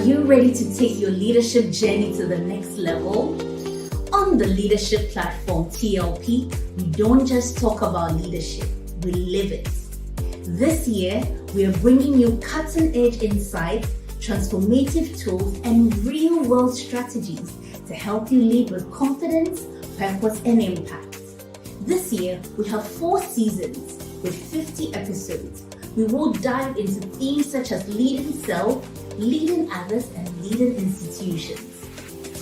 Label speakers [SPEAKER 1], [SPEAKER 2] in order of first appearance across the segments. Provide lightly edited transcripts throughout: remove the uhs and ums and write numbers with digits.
[SPEAKER 1] you ready to take your leadership journey to the next level? On the leadership platform TLP, we don't just talk about leadership, we live it. This year, we are bringing you cutting-edge insights, transformative tools, and real-world strategies to help you lead with confidence, purpose, and impact. This year, we have 4 seasons with 50 episodes. We will dive into themes such as leading self, leading others, and leading institutions.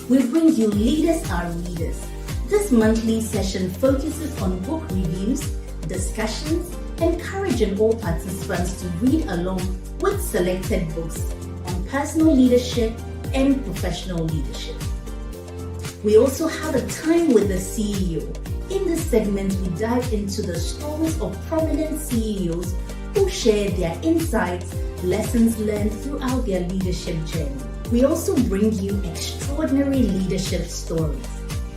[SPEAKER 1] We bring you Leaders Are Leaders. This monthly session focuses on book reviews, discussions, encouraging all participants to read along with selected books on personal leadership and professional leadership. We also have a time with the CEO. In this segment, we dive into the stories of prominent CEOs who share their insights, lessons learned throughout their leadership journey. We also bring you extraordinary leadership stories,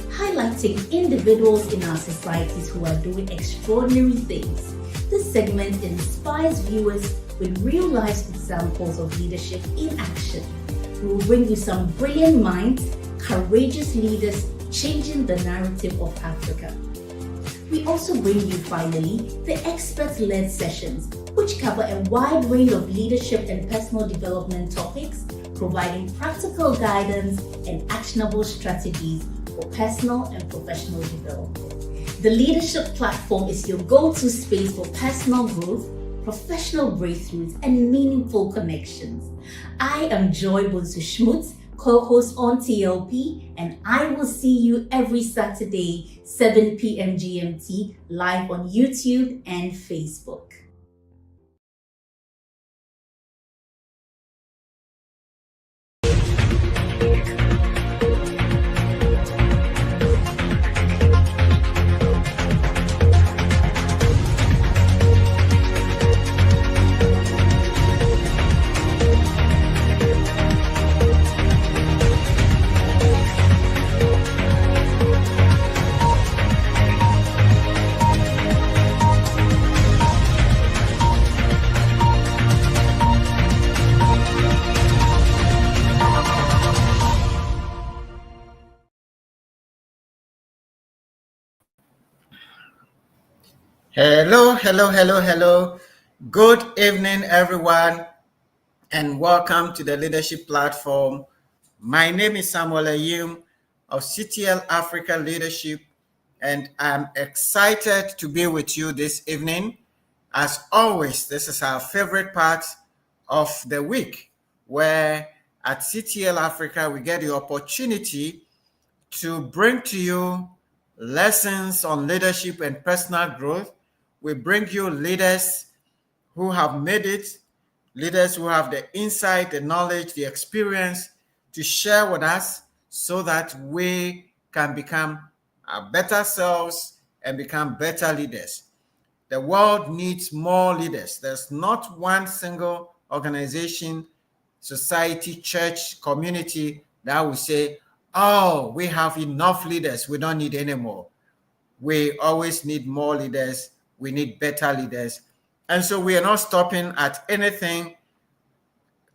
[SPEAKER 1] highlighting individuals in our societies who are doing extraordinary things. This segment inspires viewers with real-life examples of leadership in action. We will bring you some brilliant minds, courageous leaders changing the narrative of Africa. We also bring you, finally, the expert-led sessions, which cover a wide range of leadership and personal development topics, providing practical guidance and actionable strategies for personal and professional development. The leadership platform is your go-to space for personal growth, professional breakthroughs, and meaningful connections. I am Joy Bonsu-Schmutz, co-host on TLP, and I will see you every Saturday, 7 p.m. GMT, live on YouTube and Facebook.
[SPEAKER 2] Hello. Good evening, everyone, and welcome to the Leadership Platform. My name is Samuel Ayim of CTL Africa Leadership, and I'm excited to be with you this evening. As always, this is our favorite part of the week, where at CTL Africa, we get the opportunity to bring to you lessons on leadership and personal growth. We bring you leaders who have made it, leaders who have the insight, the knowledge, the experience to share with us so that we can become our better selves and become better leaders. The world needs more leaders. There's not one single organization, society, church, community that will say, oh, we have enough leaders, we don't need any more. We always need more leaders. We need better leaders. And so we are not stopping at anything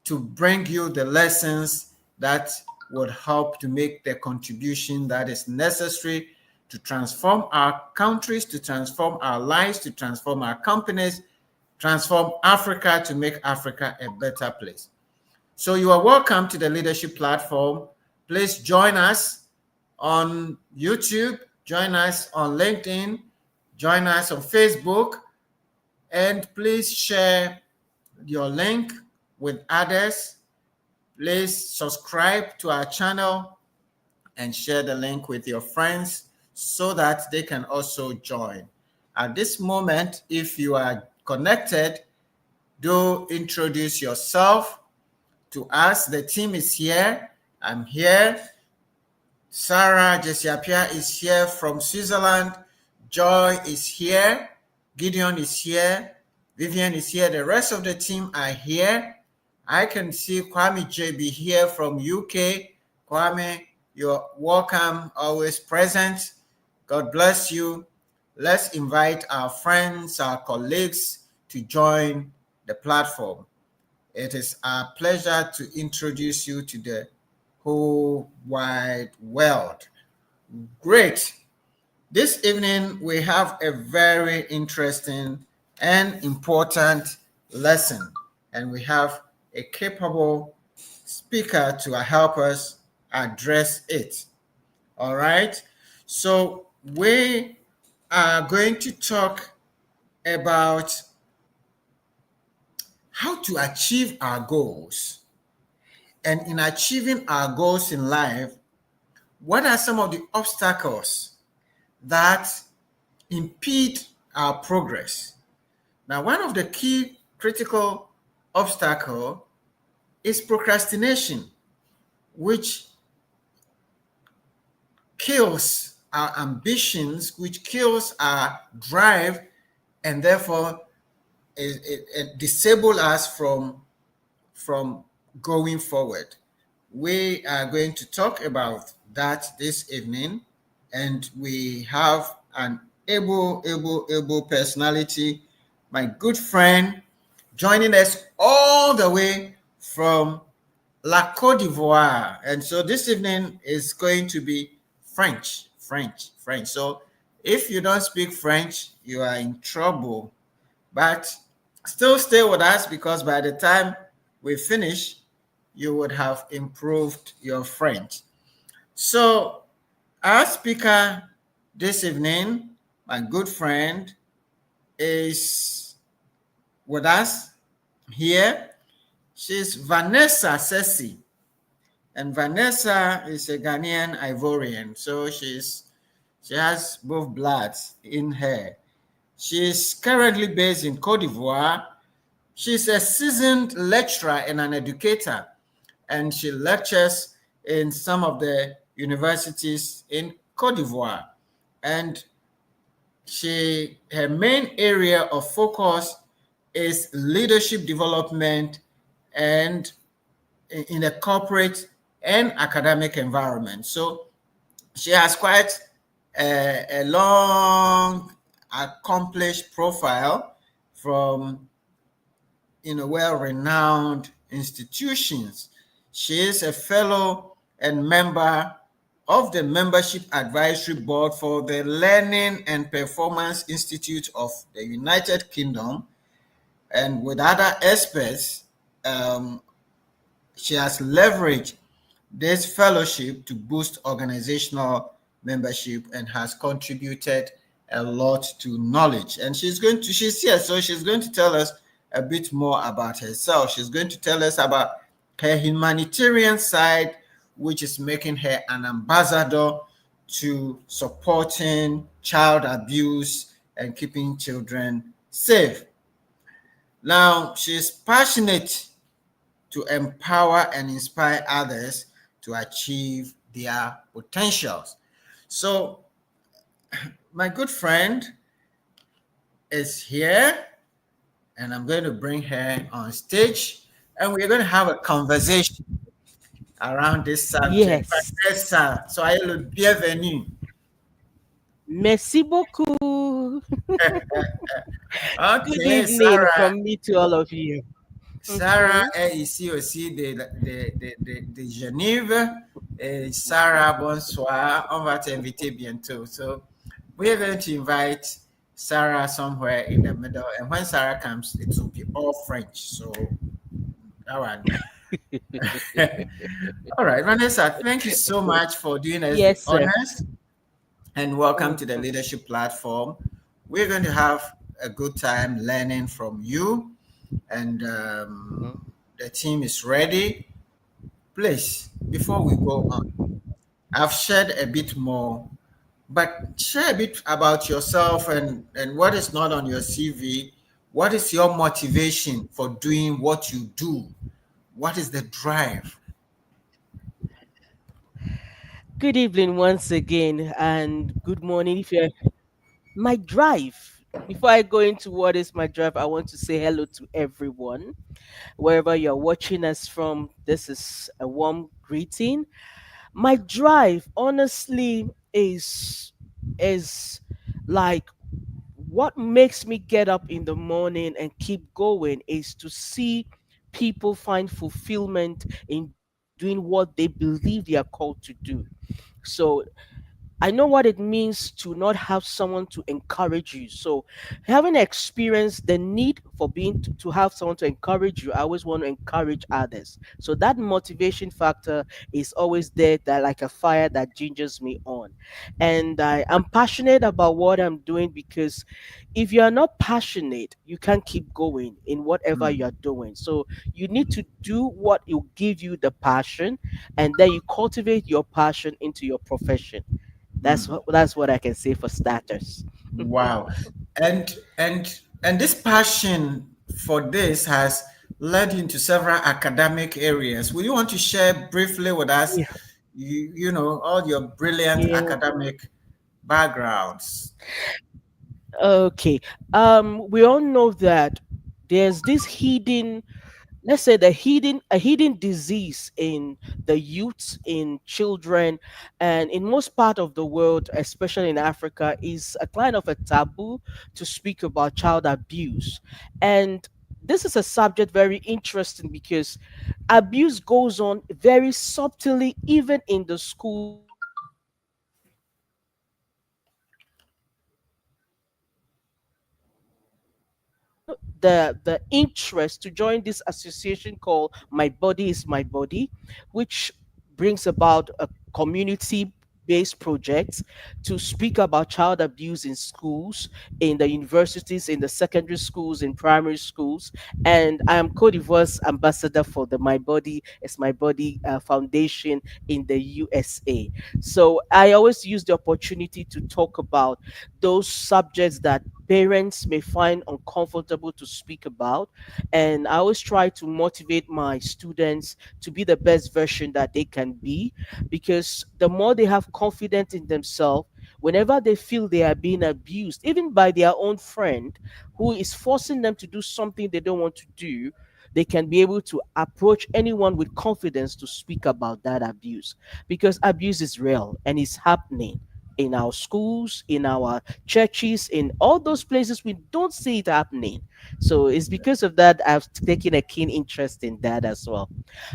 [SPEAKER 2] to bring you the lessons that would help to make the contribution that is necessary to transform our countries, to transform our lives, to transform our companies, transform Africa, to make Africa a better place. So you are welcome to the Leadership Platform. Please join us on YouTube, join us on LinkedIn, join us on Facebook, and please share your link with others. Please subscribe to our channel and share the link with your friends so that they can also join. At this moment, if you are connected, do introduce yourself to us. The team is here. I'm here. Sarah Jesiapia is here from Switzerland. Joy is here. Gideon is here. Vivian is here. The rest of the team are here. I can see Kwame JB here from UK. Kwame, you're welcome, always present. God bless you. Let's invite our friends, our colleagues to join the platform. It is our pleasure to introduce you to the whole wide world. Great. This evening, we have a very interesting and important lesson, and we have a capable speaker to help us address it. All right. So, we are going to talk about how to achieve our goals. And in achieving our goals in life, what are some of the obstacles that impede our progress? Now, one of the key critical obstacle is procrastination, which kills our ambitions, which kills our drive, and therefore it disable us from going forward. We are going to talk about that this evening, and we have an able personality, my good friend, joining us all the way from La Côte d'Ivoire. And so this evening is going to be French. So if you don't speak French, you are in trouble. But still stay with us, because by the time we finish, you would have improved your French. So our speaker this evening, my good friend, is with us here. She's Vanessa Sesi. And Vanessa is a Ghanaian Ivorian. So she has both bloods in her. She is currently based in Cote d'Ivoire. She's a seasoned lecturer and an educator, and she lectures in some of the universities in Cote d'Ivoire. And her main area of focus is leadership development and in a corporate and academic environment. So she has quite a long, accomplished profile from well-renowned institutions. She is a fellow and member of the Membership Advisory Board for the Learning and Performance Institute of the United Kingdom, and with other experts, she has leveraged this fellowship to boost organizational membership and has contributed a lot to knowledge. And she's here, so she's going to tell us a bit more about herself. She's going to tell us about her humanitarian side, which is making her an ambassador to supporting child abuse and keeping children safe. Now, she's passionate to empower and inspire others to achieve their potentials. So, my good friend is here, and I'm going to bring her on stage, and we're going to have a conversation around this subject.
[SPEAKER 3] Yes.
[SPEAKER 2] Vanessa, soyez le bienvenu.
[SPEAKER 3] Merci beaucoup. Good
[SPEAKER 2] Okay,
[SPEAKER 3] evening
[SPEAKER 2] Sarah.
[SPEAKER 3] from me to all of you.
[SPEAKER 2] Sarah est ici aussi de Genève. Et Sarah, bonsoir. On va t'inviter bientôt. So we're going to invite Sarah somewhere in the middle. And when Sarah comes, it will be all French. So that one. All right, Vanessa, thank you so much for doing us
[SPEAKER 3] Yes,
[SPEAKER 2] the
[SPEAKER 3] sir.
[SPEAKER 2] honors. And welcome to the Leadership Platform. We're going to have a good time learning from you. And the team is ready. Please, before we go on, I've shared a bit more, but share a bit about yourself and what is not on your CV. What is your motivation for doing what you do? What is the drive?
[SPEAKER 3] Good evening once again, and good morning. If you're my drive, before I go into what is my drive, I want to say hello to everyone. Wherever you're watching us from, this is a warm greeting. My drive, honestly, is like what makes me get up in the morning and keep going is to see people find fulfillment in doing what they believe they are called to do. So I know what it means to not have someone to encourage you. So, having experienced the need for to have someone to encourage you, I always want to encourage others. So that motivation factor is always there, that like a fire that gingers me on. And I am passionate about what I'm doing, because if you are not passionate, you can't keep going in whatever
[SPEAKER 2] mm,
[SPEAKER 3] you're doing. So you need to do what will give you the passion, and then you cultivate your passion into your profession.
[SPEAKER 2] mm.
[SPEAKER 3] That's what I can say for starters.
[SPEAKER 2] Wow. And this passion for this has led you into several academic areas. Will you want to share briefly with us,
[SPEAKER 3] Yeah.
[SPEAKER 2] all your brilliant
[SPEAKER 3] Yeah.
[SPEAKER 2] academic backgrounds?
[SPEAKER 3] Okay. We all know that there's this hidden, let's say, a hidden disease in the youths, in children, and in most part of the world, especially in Africa, is a kind of a taboo to speak about child abuse. And this is a subject very interesting, because abuse goes on very subtly, even in the schools, even in the families. And I took the interest to join this association called My Body is My Body, which brings about a community based project to speak about child abuse in schools, in the universities, in the secondary schools, in primary schools. And I am Cote d'Ivoire's ambassador for the My Body is My Body Foundation in the USA. So I always use the opportunity to talk about those subjects that parents may find uncomfortable to speak about. And I always try to motivate my students to be the best version that they can be, because the more they have confidence in themselves, whenever they feel they are being abused, even by their own friend who is forcing them to do something they don't want to do, they can be able to approach anyone with confidence to speak about that abuse, because abuse is real and it's happening in our schools, in our churches, in all those places we don't see it happening. So it's because of that I've taken a keen interest in that as well.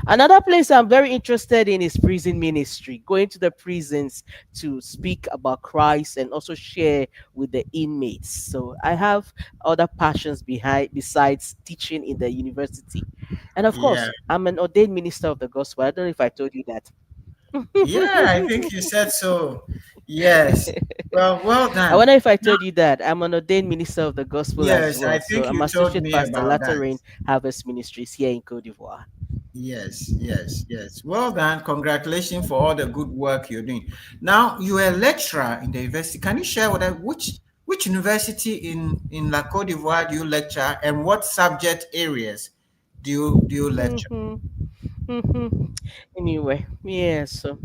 [SPEAKER 3] Another place I'm very interested in is prison ministry, going to the prisons to speak about Christ and also share with the inmates. So I have other passions behind besides teaching in the university. And of
[SPEAKER 2] Yeah.
[SPEAKER 3] course, I'm an ordained minister of the gospel. I don't know if I told you that.
[SPEAKER 2] Yeah, I think you said so. Yes. Well, well
[SPEAKER 3] I
[SPEAKER 2] done.
[SPEAKER 3] wonder if I
[SPEAKER 2] Now,
[SPEAKER 3] told you that I'm an ordained minister of the gospel as
[SPEAKER 2] yes, I
[SPEAKER 3] well. So
[SPEAKER 2] think
[SPEAKER 3] I'm
[SPEAKER 2] you told
[SPEAKER 3] associate
[SPEAKER 2] me
[SPEAKER 3] pastor,
[SPEAKER 2] about
[SPEAKER 3] Latter
[SPEAKER 2] that.
[SPEAKER 3] Rain Harvest Ministries here in Cote d'Ivoire.
[SPEAKER 2] Yes, yes, yes. Well done. Congratulations for all the good work you're doing. Now, you're a lecturer in the university. Can you share with us which university in La Côte d'Ivoire do you lecture, and what subject areas do you lecture?
[SPEAKER 3] Hmm. Hmm. Anyway, yeah. So,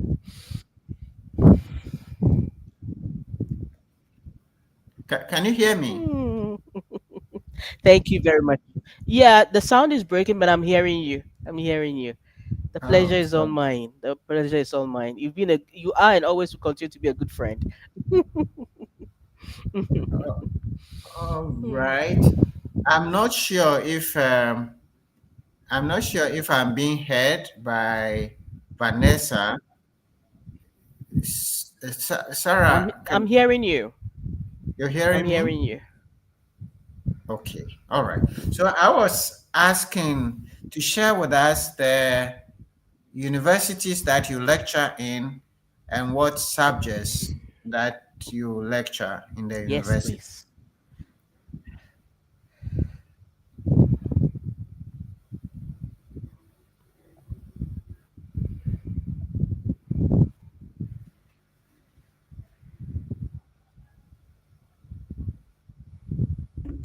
[SPEAKER 2] Can you hear me?
[SPEAKER 3] hmm, thank you very much. Yeah, the sound is breaking, but I'm hearing you. I'm hearing you. The pleasure
[SPEAKER 2] Oh,
[SPEAKER 3] is all
[SPEAKER 2] oh,
[SPEAKER 3] mine. The pleasure is all mine. You are, and always will continue to be a good friend.
[SPEAKER 2] all right. I'm not sure if I'm being heard by Vanessa. Sarah,
[SPEAKER 3] I'm hearing you.
[SPEAKER 2] you're
[SPEAKER 3] I'm
[SPEAKER 2] hearing me?
[SPEAKER 3] hearing you.
[SPEAKER 2] Okay, all right. So I was asking to share with us the universities that you lecture in and what subjects that you lecture in the
[SPEAKER 3] Yes,
[SPEAKER 2] university.
[SPEAKER 3] please.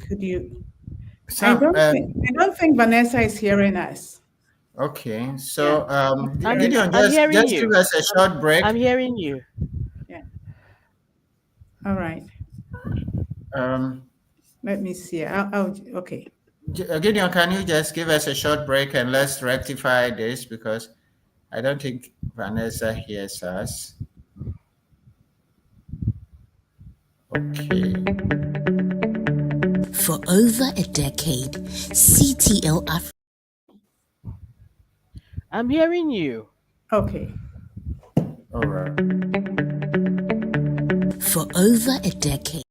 [SPEAKER 4] Could you?
[SPEAKER 2] Some,
[SPEAKER 4] I don't think Vanessa is hearing us.
[SPEAKER 2] okay.
[SPEAKER 4] Yeah.
[SPEAKER 2] So
[SPEAKER 4] Right.
[SPEAKER 2] Gideon,
[SPEAKER 3] I'm hearing
[SPEAKER 2] just give
[SPEAKER 3] you.
[SPEAKER 2] us a short
[SPEAKER 3] I'm
[SPEAKER 2] break.
[SPEAKER 3] hearing you.
[SPEAKER 4] Yeah. All right.
[SPEAKER 2] Um,
[SPEAKER 4] Let me see. Okay.
[SPEAKER 2] Gideon, can you just give us a short break and let's rectify this because I don't think Vanessa hears us. Okay.
[SPEAKER 1] For over a decade, CTL Africa
[SPEAKER 3] I'm hearing you.
[SPEAKER 4] Okay.
[SPEAKER 2] All right.
[SPEAKER 1] For over a decade.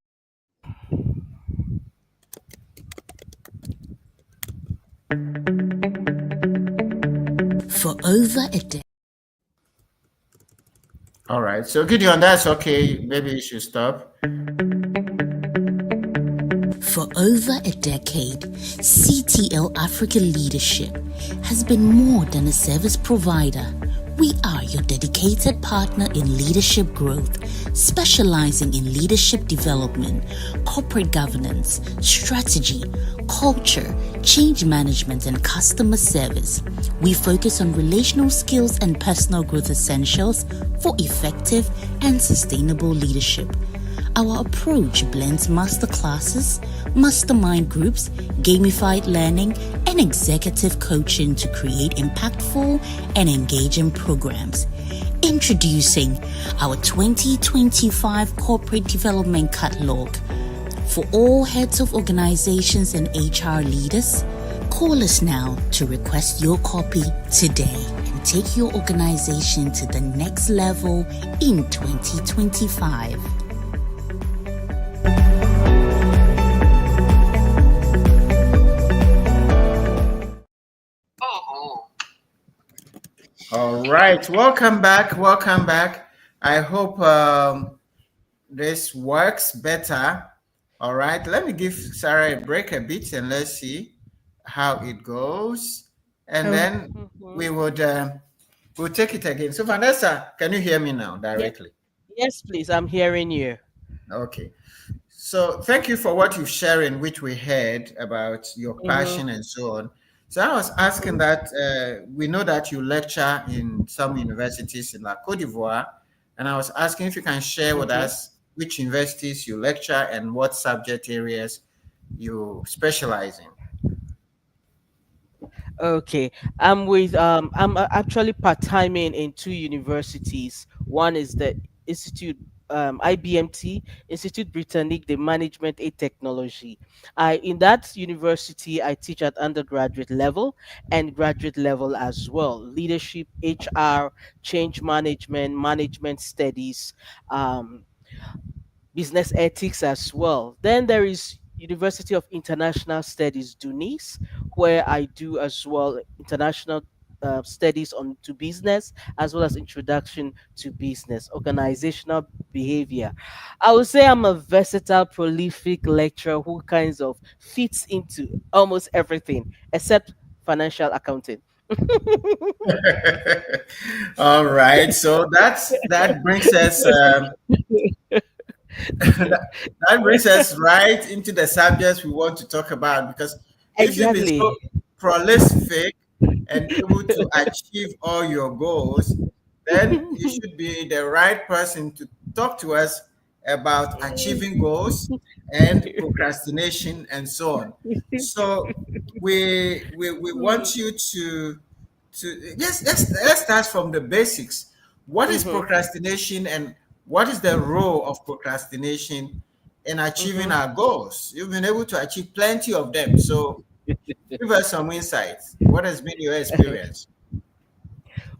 [SPEAKER 1] For over a decade.
[SPEAKER 2] All right. So Gideon, that's okay. Maybe you should stop.
[SPEAKER 1] For over a decade, CTL Africa Leadership has been more than a service provider. We are your dedicated partner in leadership growth, specializing in leadership development, corporate governance, strategy, culture, change management, and customer service. We focus on relational skills and personal growth essentials for effective and sustainable leadership. Our approach blends masterclasses, mastermind groups, gamified learning, and executive coaching to create impactful and engaging programs. Introducing our 2025 Corporate Development Catalog. For all heads of organizations and HR leaders, call us now to request your copy today and take your organization to the next level in 2025.
[SPEAKER 2] All right. Welcome back. Welcome back. I hope this works better. All right. Let me give Sarah a break a bit and let's see how it goes. And
[SPEAKER 4] Okay.
[SPEAKER 2] then
[SPEAKER 3] Mm-hmm.
[SPEAKER 2] we would we'll take it again. So Vanessa, can you hear me now
[SPEAKER 3] Yeah.
[SPEAKER 2] directly?
[SPEAKER 3] Yes, please. I'm hearing you.
[SPEAKER 2] Okay. So thank you for what you've sharing, which we heard about your
[SPEAKER 3] Mm-hmm.
[SPEAKER 2] passion and so on. So I was asking
[SPEAKER 3] Mm-hmm.
[SPEAKER 2] that we know that you lecture in some universities in La Cote d'Ivoire, and I was asking if you can share with
[SPEAKER 3] Mm-hmm.
[SPEAKER 2] us which universities you lecture and what subject areas you specialize in.
[SPEAKER 3] Okay, I'm actually part-timing in two universities. One is the Institute IBMT, Institute Britannique de Management et Technology. I In that university I teach at undergraduate level and graduate level as well. Leadership, HR, change management, management studies, um, business ethics as well. Then there is University of International Studies, Tunis, where I do as well international studies on to business as well as introduction to business, organizational behavior. I would say I'm a versatile, prolific lecturer who kinds of fits into almost everything except financial accounting.
[SPEAKER 2] All right. So that brings us that brings us right into the subjects we want to talk about because if you've been so
[SPEAKER 3] Exactly.
[SPEAKER 2] prolific and able to achieve all your goals, then you should be the right person to talk to us about achieving goals and procrastination and so on. So we want you to yes, let's start from the basics. What is
[SPEAKER 3] Mhm,
[SPEAKER 2] procrastination and what is the role of procrastination in achieving
[SPEAKER 3] mhm.
[SPEAKER 2] our goals? You've been able to achieve plenty of them. So give us some insights. What has been your experience?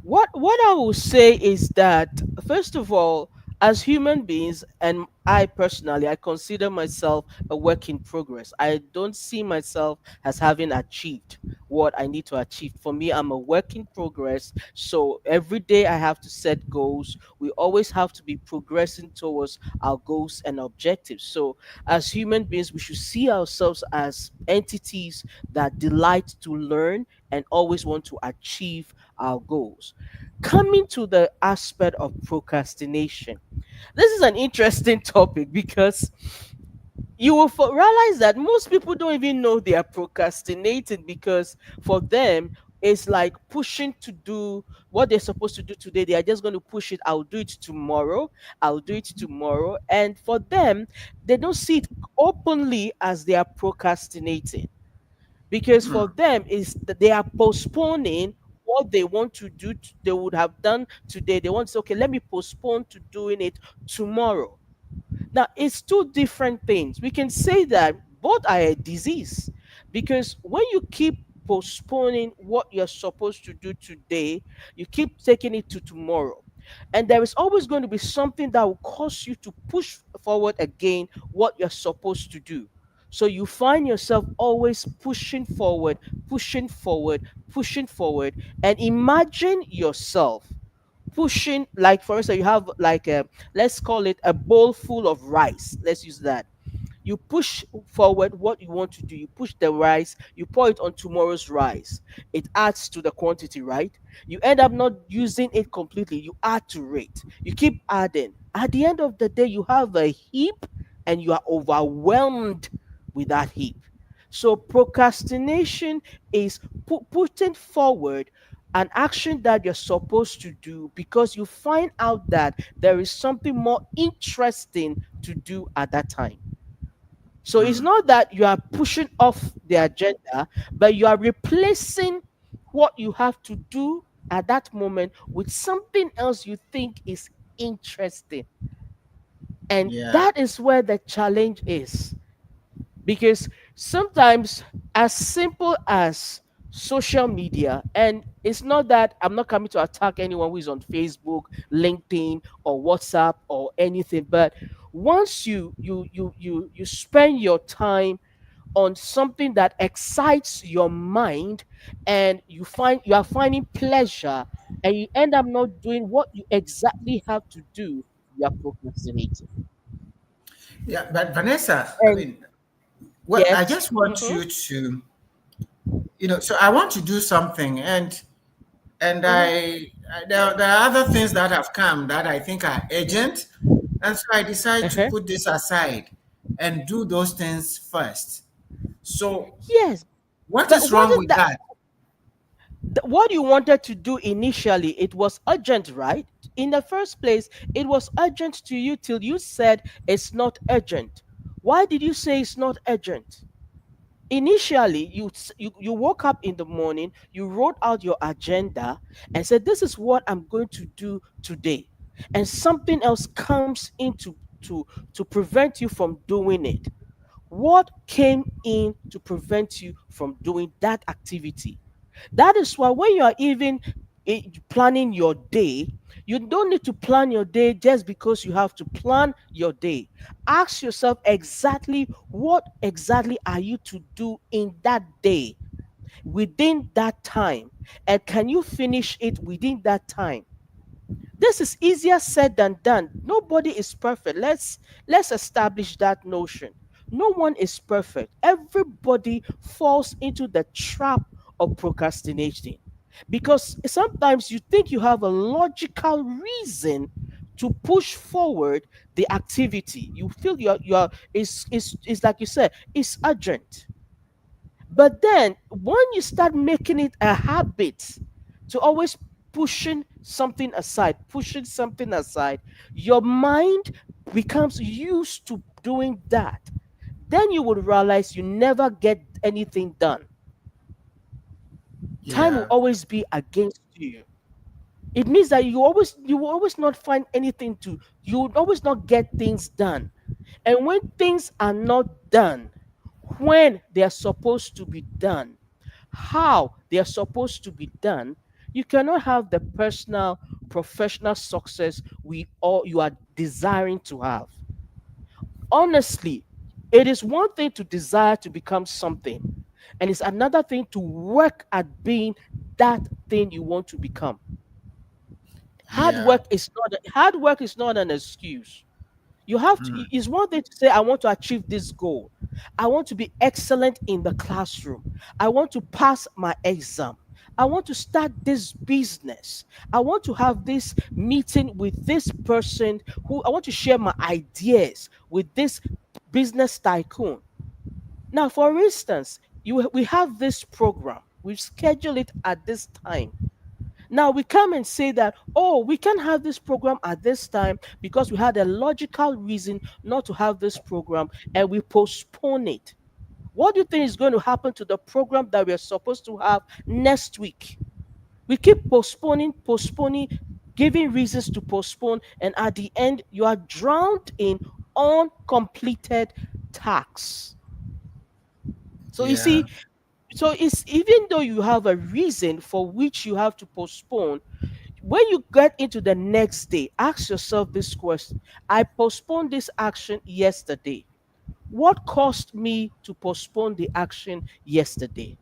[SPEAKER 3] What I will say is that first of all, as human beings, and I personally, I consider myself a work in progress. I don't see myself as having achieved what I need to achieve. For me, I'm a work in progress. So every day I have to set goals. We always have to be progressing towards our goals and objectives. So as human beings, we should see ourselves as entities that delight to learn and always want to achieve our goals. Coming to the aspect of procrastination, this is an interesting topic because you will realize that most people don't even know they are procrastinating because for them, it's like pushing to do what they're supposed to do today. They are just going to push it. I'll do it tomorrow. I'll do it tomorrow. And for them, they don't see it openly as they are procrastinating because for
[SPEAKER 2] Hmm.
[SPEAKER 3] them is that they are postponing what they want to do they would have done today. They want to say, okay, let me postpone to doing it tomorrow. Now it's two different things. We can say that both are a disease because when you keep postponing what you're supposed to do today. You keep taking it to tomorrow. And there is always going to be something that will cause you to push forward again what you're supposed to do. So you find yourself always pushing forward, pushing forward, pushing forward. And imagine yourself pushing, like, for instance, you have like a, let's call it a bowl full of rice. Let's use that. You push forward what you want to do. You push the rice, you pour it on tomorrow's rice. It adds to the quantity, right? You end up not using it completely. You add to it. You keep adding. At the end of the day, you have a heap and you are overwhelmed with that heap. So procrastination is putting forward an action that you're supposed to do because you find out that there is something more interesting to do at that time. So it's not that you are pushing off the agenda, but you are replacing what you have to do at that moment with something else you think is interesting. And
[SPEAKER 2] Yeah.
[SPEAKER 3] that is where the challenge is. Because sometimes, as simple as social media, and it's not that I'm not coming to attack anyone who is on Facebook, LinkedIn, or WhatsApp or anything, but once you spend your time on something that excites your mind and you are finding pleasure and you end up not doing what you exactly have to do, you are procrastinating.
[SPEAKER 2] Yeah. But Vanessa, I
[SPEAKER 3] And
[SPEAKER 2] mean, what I
[SPEAKER 3] yes.
[SPEAKER 2] just want
[SPEAKER 3] Mm-hmm,
[SPEAKER 2] you to, so I want to do something, and
[SPEAKER 3] mm-hmm,
[SPEAKER 2] there are other things that have come that I think are urgent, and so I decide to
[SPEAKER 3] uh-huh.
[SPEAKER 2] put this aside and do those things first. So
[SPEAKER 3] Yes,
[SPEAKER 2] what
[SPEAKER 3] but
[SPEAKER 2] is wrong
[SPEAKER 3] wasn't
[SPEAKER 2] with
[SPEAKER 3] that
[SPEAKER 2] that?
[SPEAKER 3] what you wanted to do initially? It was urgent, right? In the first place, it was urgent to you till you said it's not urgent. Why did you say it's not urgent? Initially, you woke up in the morning, you wrote out your agenda and said, this is what I'm going to do today. And something else comes to prevent you from doing it. What came in to prevent you from doing that activity? That is why when you are even planning your day, you don't need to plan your day just because you have to plan your day. Ask yourself exactly what exactly are you to do in that day within that time, and can you finish it within that time? This is easier said than done. Nobody is perfect. Let's establish that notion. No one is perfect. Everybody falls into the trap of procrastinating because sometimes you think you have a logical reason to push forward the activity. You feel you're it's like you said, it's urgent. But then when you start making it a habit to always pushing something aside, your mind becomes used to doing that. Then you would realize you never get anything done. Time will
[SPEAKER 2] Yeah.
[SPEAKER 3] always be against you. It means that you will always not find anything to you will always not get things done. And when things are not done, when they are supposed to be done, how they are supposed to be done, you cannot have the personal, professional success we all you are desiring to have. Honestly, it is one thing to desire to become something, and it's another thing to work at being that thing you want to become.
[SPEAKER 2] Yeah.
[SPEAKER 3] Hard work is not an excuse. You have to, it's one thing to say, I want to achieve this goal. I want to be excellent in the classroom. I want to pass my exam. I want to start this business. I want to have this meeting with this person who I want to share my ideas with this business tycoon. Now, for instance, we have this program. We've scheduled it at this time. Now we come and say that, oh, we can have this program at this time because we had a logical reason not to have this program and we postpone it. What do you think is going to happen to the program that we are supposed to have next week? We keep postponing, giving reasons to postpone, and at the end, you are drowned in uncompleted tasks. So you
[SPEAKER 2] Yeah.
[SPEAKER 3] see, So it's even though you have a reason for which you have to postpone, when you get into the next day, ask yourself this question: I postponed this action yesterday. What caused me to postpone the action yesterday?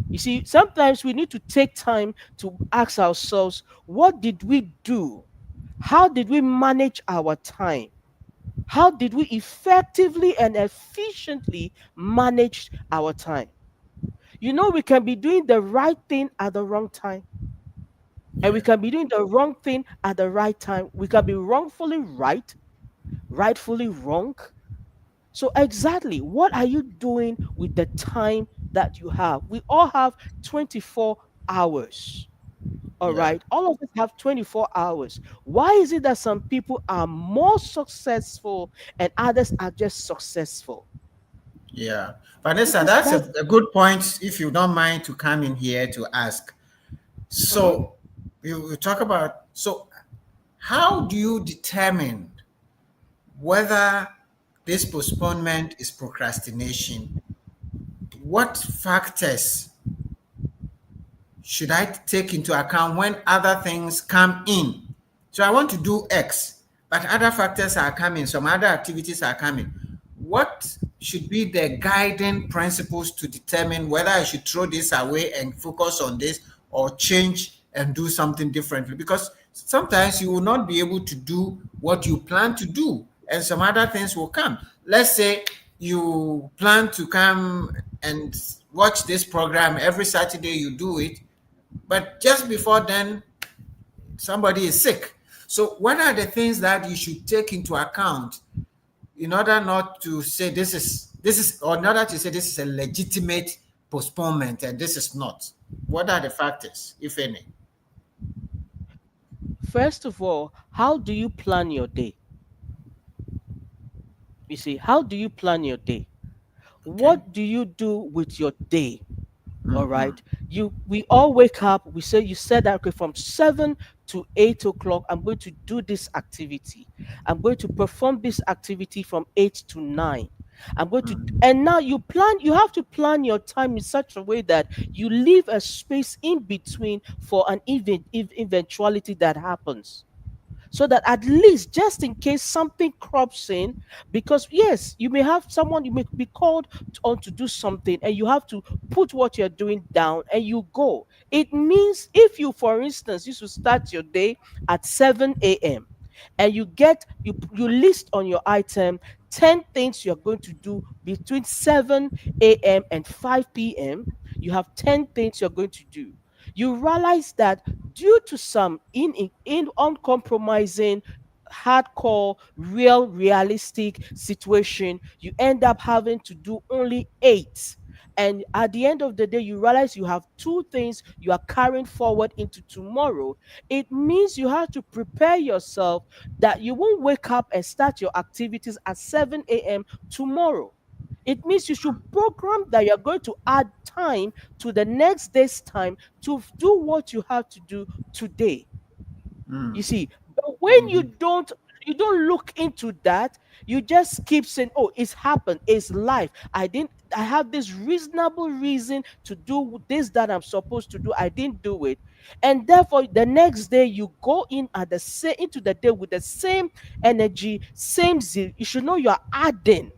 [SPEAKER 3] You see, sometimes we need to take time to ask ourselves, what did we do? How did we manage our time? How did we effectively and efficiently manage our time? You know, we can be doing the right thing at the wrong time, and we
[SPEAKER 2] Yeah.
[SPEAKER 3] can be doing the wrong thing at the right time. We can be wrongfully right, rightfully wrong. So, exactly, what are you doing with the time that you have? We all have 24 hours. All
[SPEAKER 2] Yeah.
[SPEAKER 3] right. All of us have 24 hours. Why is it that some people are more successful and others are just successful?
[SPEAKER 2] Yeah. Vanessa,
[SPEAKER 3] Because
[SPEAKER 2] that's
[SPEAKER 3] that's
[SPEAKER 2] a good point. If you don't mind to come in here to ask.
[SPEAKER 3] mhm.
[SPEAKER 2] So you talk about, so how do you determine whether this postponement is procrastination? What factors should I take into account when other things come in? So I want to do X, but other factors are coming, some other activities are coming. What should be the guiding principles to determine whether I should throw this away and focus on this, or change and do something differently? Because sometimes you will not be able to do what you plan to do, and some other things will come. Let's say you plan to come and watch this program every Saturday, you do it, but just before then, somebody is sick. So, what are the things that you should take into account in order not to say this is, or in order to say this is a legitimate postponement and this is not? What are the factors, if any?
[SPEAKER 3] First of all, how do you plan your day? You see, how do you plan your day?
[SPEAKER 2] Okay.
[SPEAKER 3] What do you do with your day? All
[SPEAKER 2] Mm-hmm.
[SPEAKER 3] right. We all wake up, we say, you said that, okay, from 7 to 8 o'clock, I'm going to do this activity. I'm going to perform this activity from 8 to 9. I'm going to,
[SPEAKER 2] Mm-hmm.
[SPEAKER 3] and now you have to plan your time in such a way that you leave a space in between for an eventuality that happens, so that at least just in case something crops in, because yes, you may have someone, you may be called on to do something, and you have to put what you're doing down and you go. It means if you, for instance, you should start your day at 7 a.m. and you list on your item 10 things you're going to do between 7 a.m. and 5 p.m. You have 10 things you're going to do. You realize that due to some in uncompromising, hardcore, realistic situation, you end up having to do only 8. And at the end of the day, you realize you have 2 things you are carrying forward into tomorrow. It means you have to prepare yourself that you won't wake up and start your activities at 7 a.m. tomorrow. It means you should program that you're going to add time to the next day's time to do what you have to do today. You see, but when
[SPEAKER 2] Mm-hmm.
[SPEAKER 3] you don't look into that, you just keep saying, "Oh, it's happened. It's life. I have this reasonable reason to do this that I'm supposed to do. I didn't do it." And therefore the next day you go in at the same into the day with the same energy, same zeal. You should know you are adding.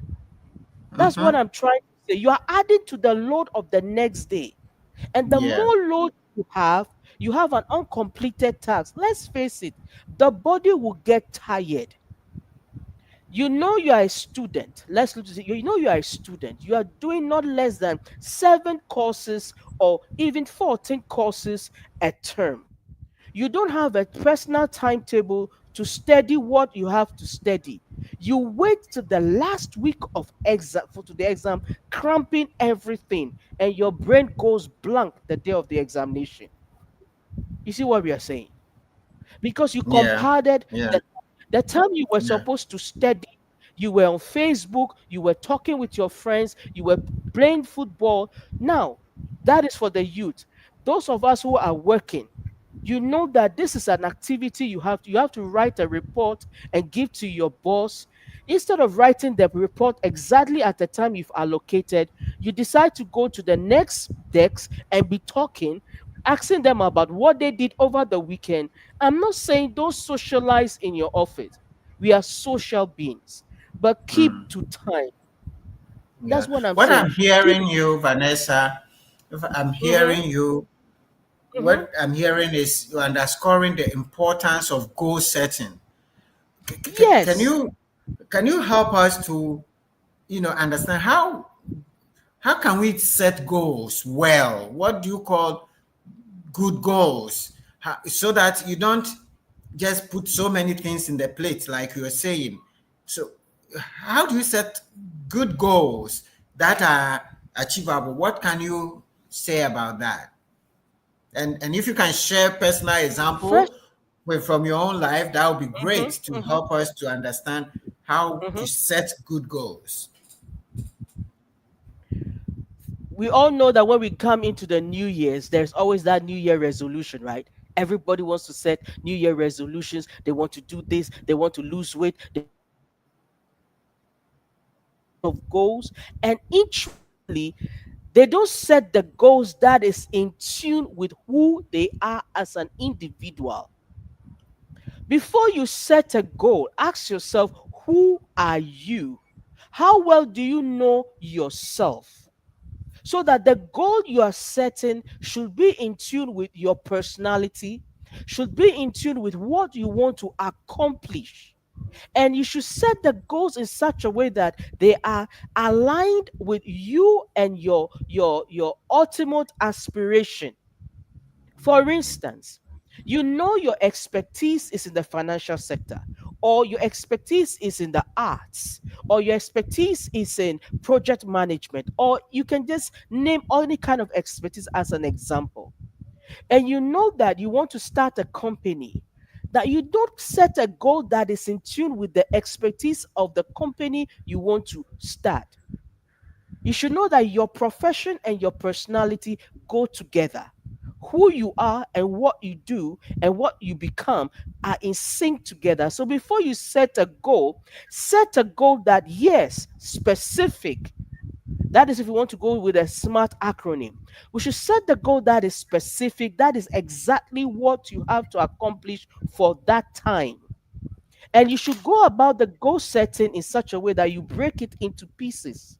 [SPEAKER 3] That's what
[SPEAKER 2] Mm-hmm.
[SPEAKER 3] I'm trying to say. You are adding to the load of the next day. And the
[SPEAKER 2] Yeah.
[SPEAKER 3] more load you have an uncompleted task. Let's face it, the body will get tired. You know you are a student. Let's look at it. You know you are a student. You are doing not less than 7 courses or even 14 courses a term. You don't have a personal timetable to study what you have to study. You wait to the last week of exam for to the exam, cramping everything, and your brain goes blank the day of the examination. You see what we are saying? Because you
[SPEAKER 2] Yeah.
[SPEAKER 3] compounded
[SPEAKER 2] Yeah.
[SPEAKER 3] the time you were
[SPEAKER 2] Yeah.
[SPEAKER 3] supposed to study, you were on Facebook, you were talking with your friends, you were playing football. Now, that is for the youth. Those of us who are working, you know that this is an activity you have to write a report and give to your boss. Instead of writing the report exactly at the time you've allocated, you decide to go to the next desk and be talking, asking them about what they did over the weekend. I'm not saying don't socialize in your office. We are social beings, but keep to time.
[SPEAKER 2] Yeah.
[SPEAKER 3] That's what I'm
[SPEAKER 2] What
[SPEAKER 3] saying.
[SPEAKER 2] I'm
[SPEAKER 3] Keep.
[SPEAKER 2] hearing you, Vanessa, if I'm
[SPEAKER 3] Mm-hmm,
[SPEAKER 2] hearing you,
[SPEAKER 3] mm-hmm.
[SPEAKER 2] what I'm hearing is you underscoring the importance of goal setting. Can
[SPEAKER 3] Yes.
[SPEAKER 2] you help us to understand how can we set goals well? What do you call good goals? So that you don't just put so many things in the plate, like you were saying. So, how do you set good goals that are achievable? What can you say about that? And if you can share personal example
[SPEAKER 3] First.
[SPEAKER 2] from your own life, that would be
[SPEAKER 3] Mm-hmm,
[SPEAKER 2] great to
[SPEAKER 3] mm-hmm,
[SPEAKER 2] help us to understand how to
[SPEAKER 3] mm-hmm.
[SPEAKER 2] set good goals.
[SPEAKER 3] We all know that when we come into the New Year's, there's always that New Year resolution, right? Everybody wants to set New Year resolutions. They want to do this. They want to lose weight. They want to do this. They want to do that. They set a lot of goals, and interestingly, they don't set the goals that is in tune with who they are as an individual. Before you set a goal, ask yourself, who are you? How well do you know yourself? So that the goal you are setting should be in tune with your personality, should be in tune with what you want to accomplish. And you should set the goals in such a way that they are aligned with you and your ultimate aspiration. For instance, you know your expertise is in the financial sector, or your expertise is in the arts, or your expertise is in project management, or you can just name any kind of expertise as an example. And you know that you want to start a company, that you don't set a goal that is in tune with the expertise of the company you want to start. You should know that your profession and your personality go together. Who you are and what you do and what you become are in sync together. So before you set a goal that, yes, specific. That is if you want to go with a smart acronym. We should set the goal that is specific, that is exactly what you have to accomplish for that time. And you should go about the goal setting in such a way that you break it into pieces.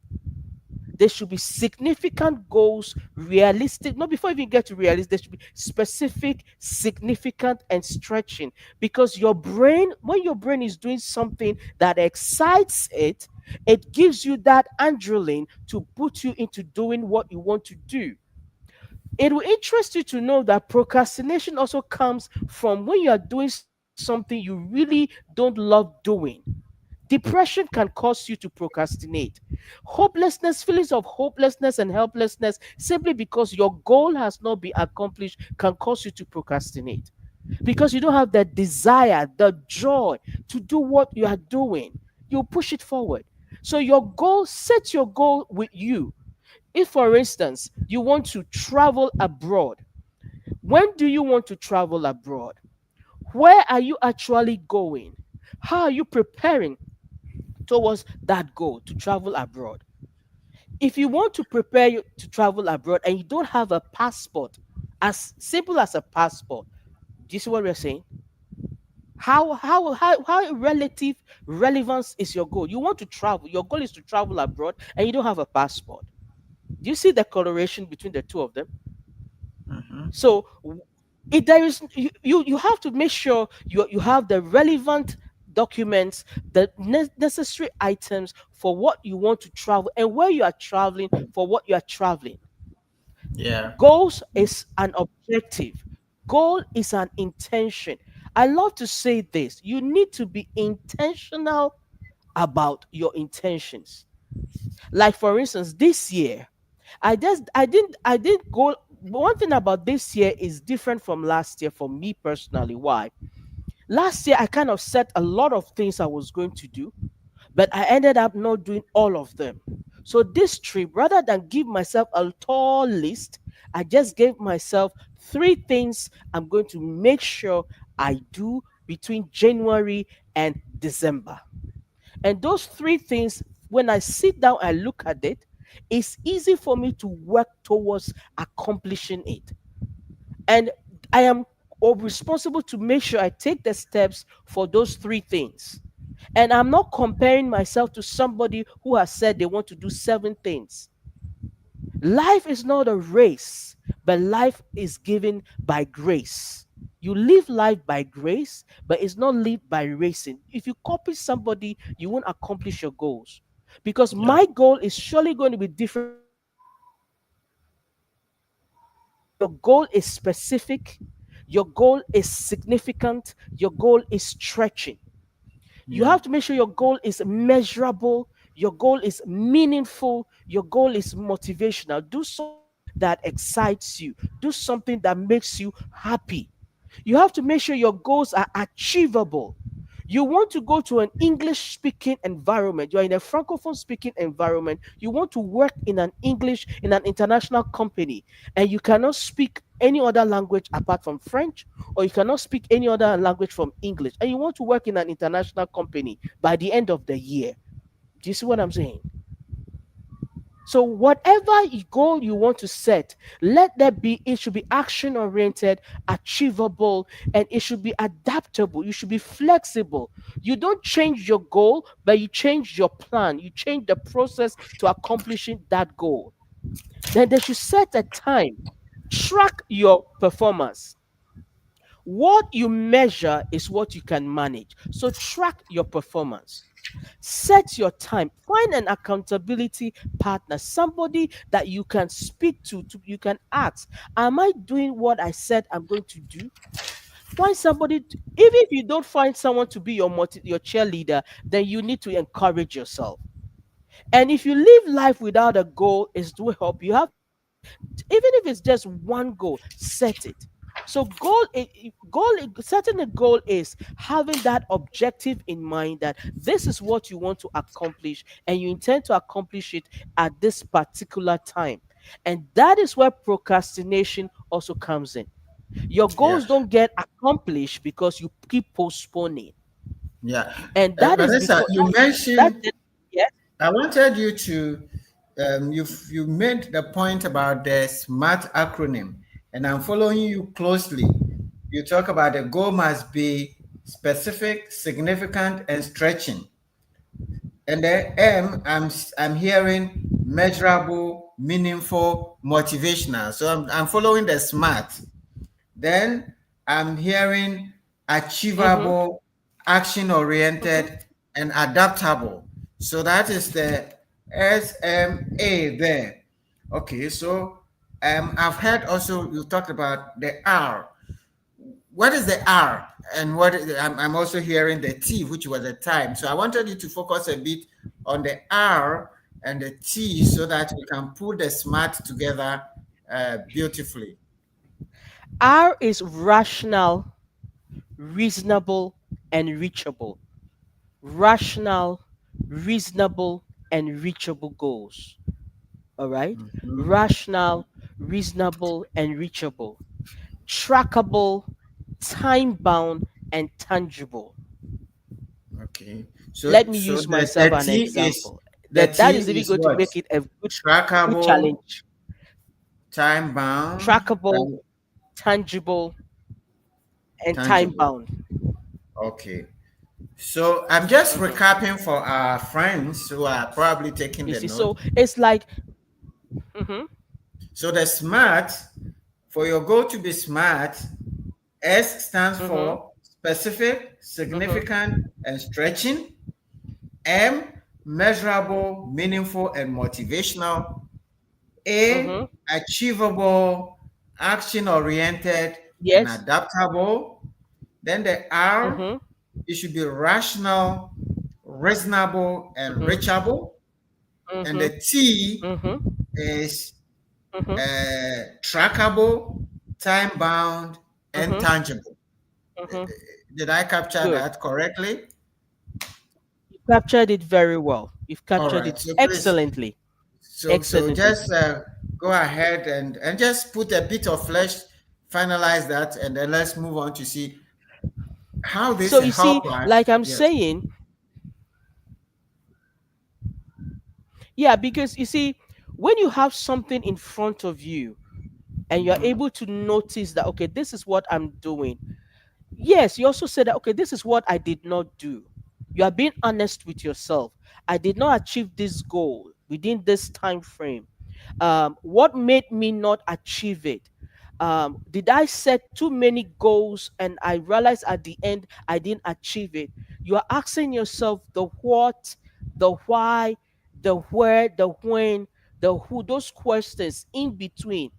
[SPEAKER 3] There should be significant goals, realistic. Not before you even get to realistic, there should be specific, significant, and stretching. Because your brain, when your brain is doing something that excites it, it gives you that adrenaline to put you into doing what you want to do. It will interest you to know that procrastination also comes from when you are doing something you really don't love doing. Depression can cause you to procrastinate. Hopelessness, feelings of hopelessness and helplessness, simply because your goal has not been accomplished, can cause you to procrastinate. Because you don't have the desire, the joy to do what you are doing. You push it forward. So, your goal, set your goal with you. If, for instance, you want to travel abroad, when do you want to travel abroad? Where are you actually going? How are you preparing towards that goal to travel abroad? If you want to prepare to travel abroad and you don't have a passport, as simple as a passport, do you see what we're saying? How relative relevance is your goal? You want to travel, your goal is to travel abroad and you don't have a passport. Do you see the correlation between the two of them?
[SPEAKER 2] Mhm.
[SPEAKER 3] So if there is you have to make sure you have the relevant documents, the necessary items for what you want to travel and where you are traveling for what you are traveling.
[SPEAKER 2] Yeah.
[SPEAKER 3] Goals is an objective. Goal is an intention. I love to say this. You need to be intentional about your intentions. Like for instance, this year, I didn't go. One thing about this year is different from last year for me personally. Why? Last year I kind of set a lot of things I was going to do, but I ended up not doing all of them. So this trip, rather than give myself a tall list, I just gave myself three things I'm going to make sure I do between January and December. And those three things, when I sit down and look at it, it's easy for me to work towards accomplishing it. And I am responsible to make sure I take the steps for those three things. And I'm not comparing myself to somebody who has said they want to do seven things. Life is not a race, but life is given by grace. You live life by grace, but it's not lived by racing. If you copy somebody, you won't accomplish your goals. Because
[SPEAKER 2] Yeah.
[SPEAKER 3] my goal is surely going to be different from yours. Your goal is specific, your goal is significant, your goal is stretching. You
[SPEAKER 2] Yeah.
[SPEAKER 3] have to make sure your goal is measurable, your goal is meaningful, your goal is motivational. Do something that excites you, do something that makes you happy. You have to make sure your goals are achievable. You want to go to an English speaking environment, you're in a francophone speaking environment, you want to work in an English, in an international company, and you cannot speak any other language apart from French, or you cannot speak any other language from English, and you want to work in an international company by the end of the year. Do you see what I'm saying? So whatever goal you want to set, let that be, it should be action oriented, achievable, and it should be adaptable. You should be flexible. You don't change your goal, but you change your plan. You change the process to accomplishing that goal. Then they should set a time. Track your performance. What you measure is what you can manage. So track your performance. Set your time. Find an accountability partner, somebody that you can speak to, you can ask, am I doing what I said I'm going to do? Find somebody even if you don't find someone to be your cheerleader, then you need to encourage yourself. And if you live life without a goal, it's to help. You have to set, even if it's just one goal, set it. So setting a goal is having that objective in mind that this is what you want to accomplish and you intend to accomplish it at this particular time. And that is where procrastination also comes in. Your
[SPEAKER 2] Yeah.
[SPEAKER 3] goals don't get accomplished because you keep postponing.
[SPEAKER 2] Yeah.
[SPEAKER 3] And that is
[SPEAKER 2] Vanessa,
[SPEAKER 3] because
[SPEAKER 2] you
[SPEAKER 3] that
[SPEAKER 2] mentioned,
[SPEAKER 3] yes.
[SPEAKER 2] I wanted you to, you made the point about the SMART acronym, and I'm following you closely. You talk about the goal must be specific, significant, and stretching. And the I'm hearing measurable, meaningful, motivational. So I'm following the SMART. Then I'm hearing
[SPEAKER 3] Mm-hmm.
[SPEAKER 2] achievable, action
[SPEAKER 3] Mm-hmm.
[SPEAKER 2] oriented, and adaptable. So that is the SMA there. Okay, so I've heard also you talked about the R. What is the R? And I'm also hearing the T, which was the time. So I wanted you to focus a bit on the R and the T so that we can pull the SMART together beautifully.
[SPEAKER 3] R is rational, reasonable, and reachable. Rational, reasonable, and reachable goals. All right?
[SPEAKER 2] Mhm.
[SPEAKER 3] Rational, reasonable, and reachable. Trackable, time bound, and tangible.
[SPEAKER 2] Okay.
[SPEAKER 3] Let me
[SPEAKER 2] So
[SPEAKER 3] use myself
[SPEAKER 2] the
[SPEAKER 3] an
[SPEAKER 2] T is
[SPEAKER 3] example.
[SPEAKER 2] the
[SPEAKER 3] That
[SPEAKER 2] T
[SPEAKER 3] is even
[SPEAKER 2] is
[SPEAKER 3] going to
[SPEAKER 2] what?
[SPEAKER 3] make it a good
[SPEAKER 2] Trackable,
[SPEAKER 3] challenge.
[SPEAKER 2] time bound,
[SPEAKER 3] Trackable, tangible, and time
[SPEAKER 2] tangible.
[SPEAKER 3] bound.
[SPEAKER 2] Okay. So I'm just
[SPEAKER 3] Mhm.
[SPEAKER 2] recapping for our friends who are probably taking
[SPEAKER 3] You
[SPEAKER 2] the
[SPEAKER 3] see,
[SPEAKER 2] note.
[SPEAKER 3] so it's like, mhm,
[SPEAKER 2] So the SMART, for your goal to be SMART, S stands
[SPEAKER 3] mhm,
[SPEAKER 2] for specific,
[SPEAKER 3] mhm,
[SPEAKER 2] significant, and stretching. M, measurable, meaningful, and motivational. A,
[SPEAKER 3] mhm.
[SPEAKER 2] achievable, action oriented, and
[SPEAKER 3] Yes.
[SPEAKER 2] adaptable. Then the R,
[SPEAKER 3] Mhm,
[SPEAKER 2] it should be rational, reasonable, and
[SPEAKER 3] mhm,
[SPEAKER 2] reachable. And
[SPEAKER 3] mhm,
[SPEAKER 2] the T
[SPEAKER 3] mhm,
[SPEAKER 2] is
[SPEAKER 3] mhm,
[SPEAKER 2] trackable, time bound, and
[SPEAKER 3] mhm,
[SPEAKER 2] tangible.
[SPEAKER 3] mhm.
[SPEAKER 2] Did I capture
[SPEAKER 3] Good.
[SPEAKER 2] that correctly?
[SPEAKER 3] You captured it very well. You've
[SPEAKER 2] All
[SPEAKER 3] captured
[SPEAKER 2] right.
[SPEAKER 3] it
[SPEAKER 2] So please,
[SPEAKER 3] excellently.
[SPEAKER 2] so
[SPEAKER 3] Excellently.
[SPEAKER 2] just go ahead and just put a bit of flesh, finalize that, and then let's move on to see how this
[SPEAKER 3] So you see,
[SPEAKER 2] help us.
[SPEAKER 3] like I'm
[SPEAKER 2] Yes.
[SPEAKER 3] saying, Yeah, because you see, when you have something in front of you and you're able to notice that, okay, this is what I'm doing. Yes, you also said that, okay, this is what I did not do. You are being honest with yourself. I did not achieve this goal within this time frame. What made me not achieve it? Did I set too many goals and I realized at the end I didn't achieve it? You are asking yourself the what, the why, the where, the when, the who, those questions in between.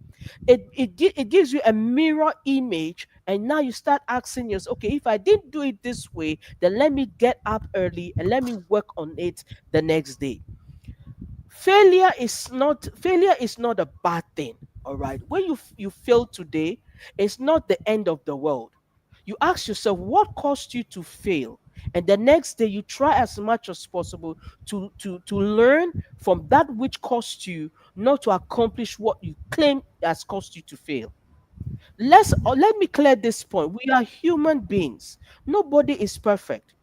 [SPEAKER 3] It gives you a mirror image, and now you start asking yourself, okay, if I didn't do it this way, then let me get up early and let me work on it the next day. Failure is not a bad thing. All right, when you fail today, it's not the end of the world. You ask yourself what caused you to fail, and the next day you try as much as possible to learn from that which caused you not to accomplish what you claim has caused you to fail. Let me clear this point. We are human beings. Nobody is perfect.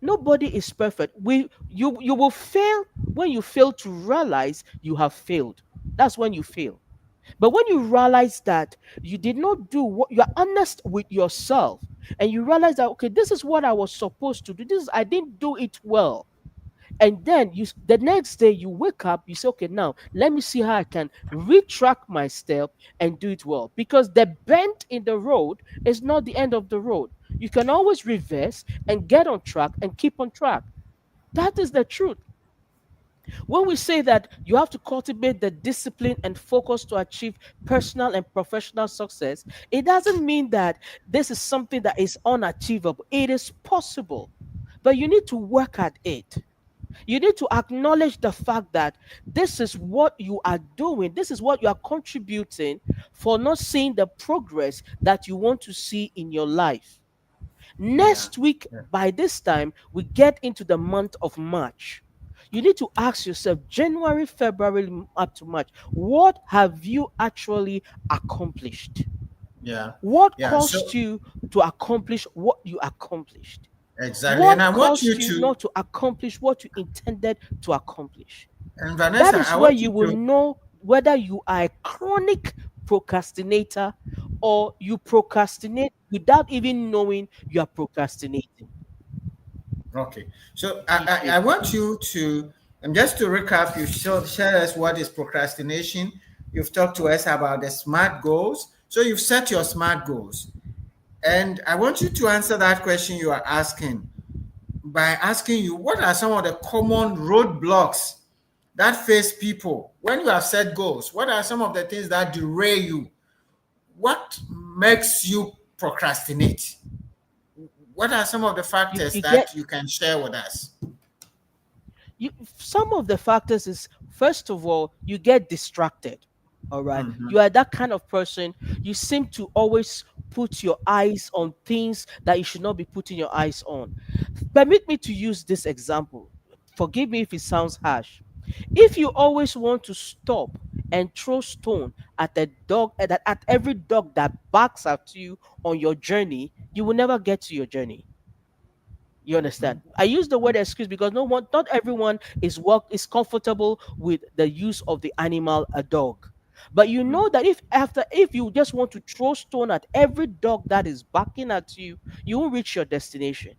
[SPEAKER 3] Nobody is perfect. You will fail when you fail to realize you have failed. That's when you fail. But when you realize that you did not do what, you're honest with yourself, and you realize that, okay, this is what I was supposed to do. I didn't do it well. And then the next day you wake up, you say, okay, now let me see how I can retrack my step and do it well. Because the bend in the road is not the end of the road. You can always reverse and get on track and keep on track. That is the truth. When we say that you have to cultivate the discipline and focus to achieve personal and professional success, it doesn't mean that this is something that is unachievable. It is possible, but you need to work at it. You need to acknowledge the fact that this is what you are doing, this is what you are contributing for not seeing the progress that you want to see in your life.
[SPEAKER 2] Yeah.
[SPEAKER 3] Next week,
[SPEAKER 2] Yeah.
[SPEAKER 3] by this time, we get into the month of March. You need to ask yourself, January, February, up to March, what have you actually accomplished?
[SPEAKER 2] Yeah.
[SPEAKER 3] What
[SPEAKER 2] Yeah.
[SPEAKER 3] caused
[SPEAKER 2] So
[SPEAKER 3] you to accomplish what you accomplished?
[SPEAKER 2] exactly. And
[SPEAKER 3] What
[SPEAKER 2] I want you
[SPEAKER 3] caused you
[SPEAKER 2] to,
[SPEAKER 3] not to accomplish what you intended to accomplish?
[SPEAKER 2] and
[SPEAKER 3] That
[SPEAKER 2] Vanessa,
[SPEAKER 3] is
[SPEAKER 2] I
[SPEAKER 3] where
[SPEAKER 2] want you
[SPEAKER 3] you will
[SPEAKER 2] to,
[SPEAKER 3] know whether you are a chronic procrastinator or you procrastinate without even knowing you are procrastinating.
[SPEAKER 2] okay. So
[SPEAKER 3] Thank you.
[SPEAKER 2] I want you to, and just to recap, you share us what is procrastination. You've talked to us about the SMART goals. So you've set your SMART goals. And I want you to answer that question you are asking by asking you, what are some of the common roadblocks that face people when you have set goals? What are some of the things that derail you? What makes you procrastinate? What are some of the
[SPEAKER 3] You
[SPEAKER 2] factors
[SPEAKER 3] you get
[SPEAKER 2] that you can share with us?
[SPEAKER 3] you some of the factors is, first of all, you get distracted. All right,
[SPEAKER 2] Mhm.
[SPEAKER 3] you are that kind of person. You seem to always put your eyes on things that you should not be putting your eyes on. Permit me to use this example. Forgive me if it sounds harsh. If you always want to stop and throw stone at a dog at every dog that barks at you on your journey, you will never get to your journey. You understand? I use the word excuse because not everyone is comfortable with the use of the animal a dog. But you know that if you just want to throw stone at every dog that is barking at you, you won't reach your destination.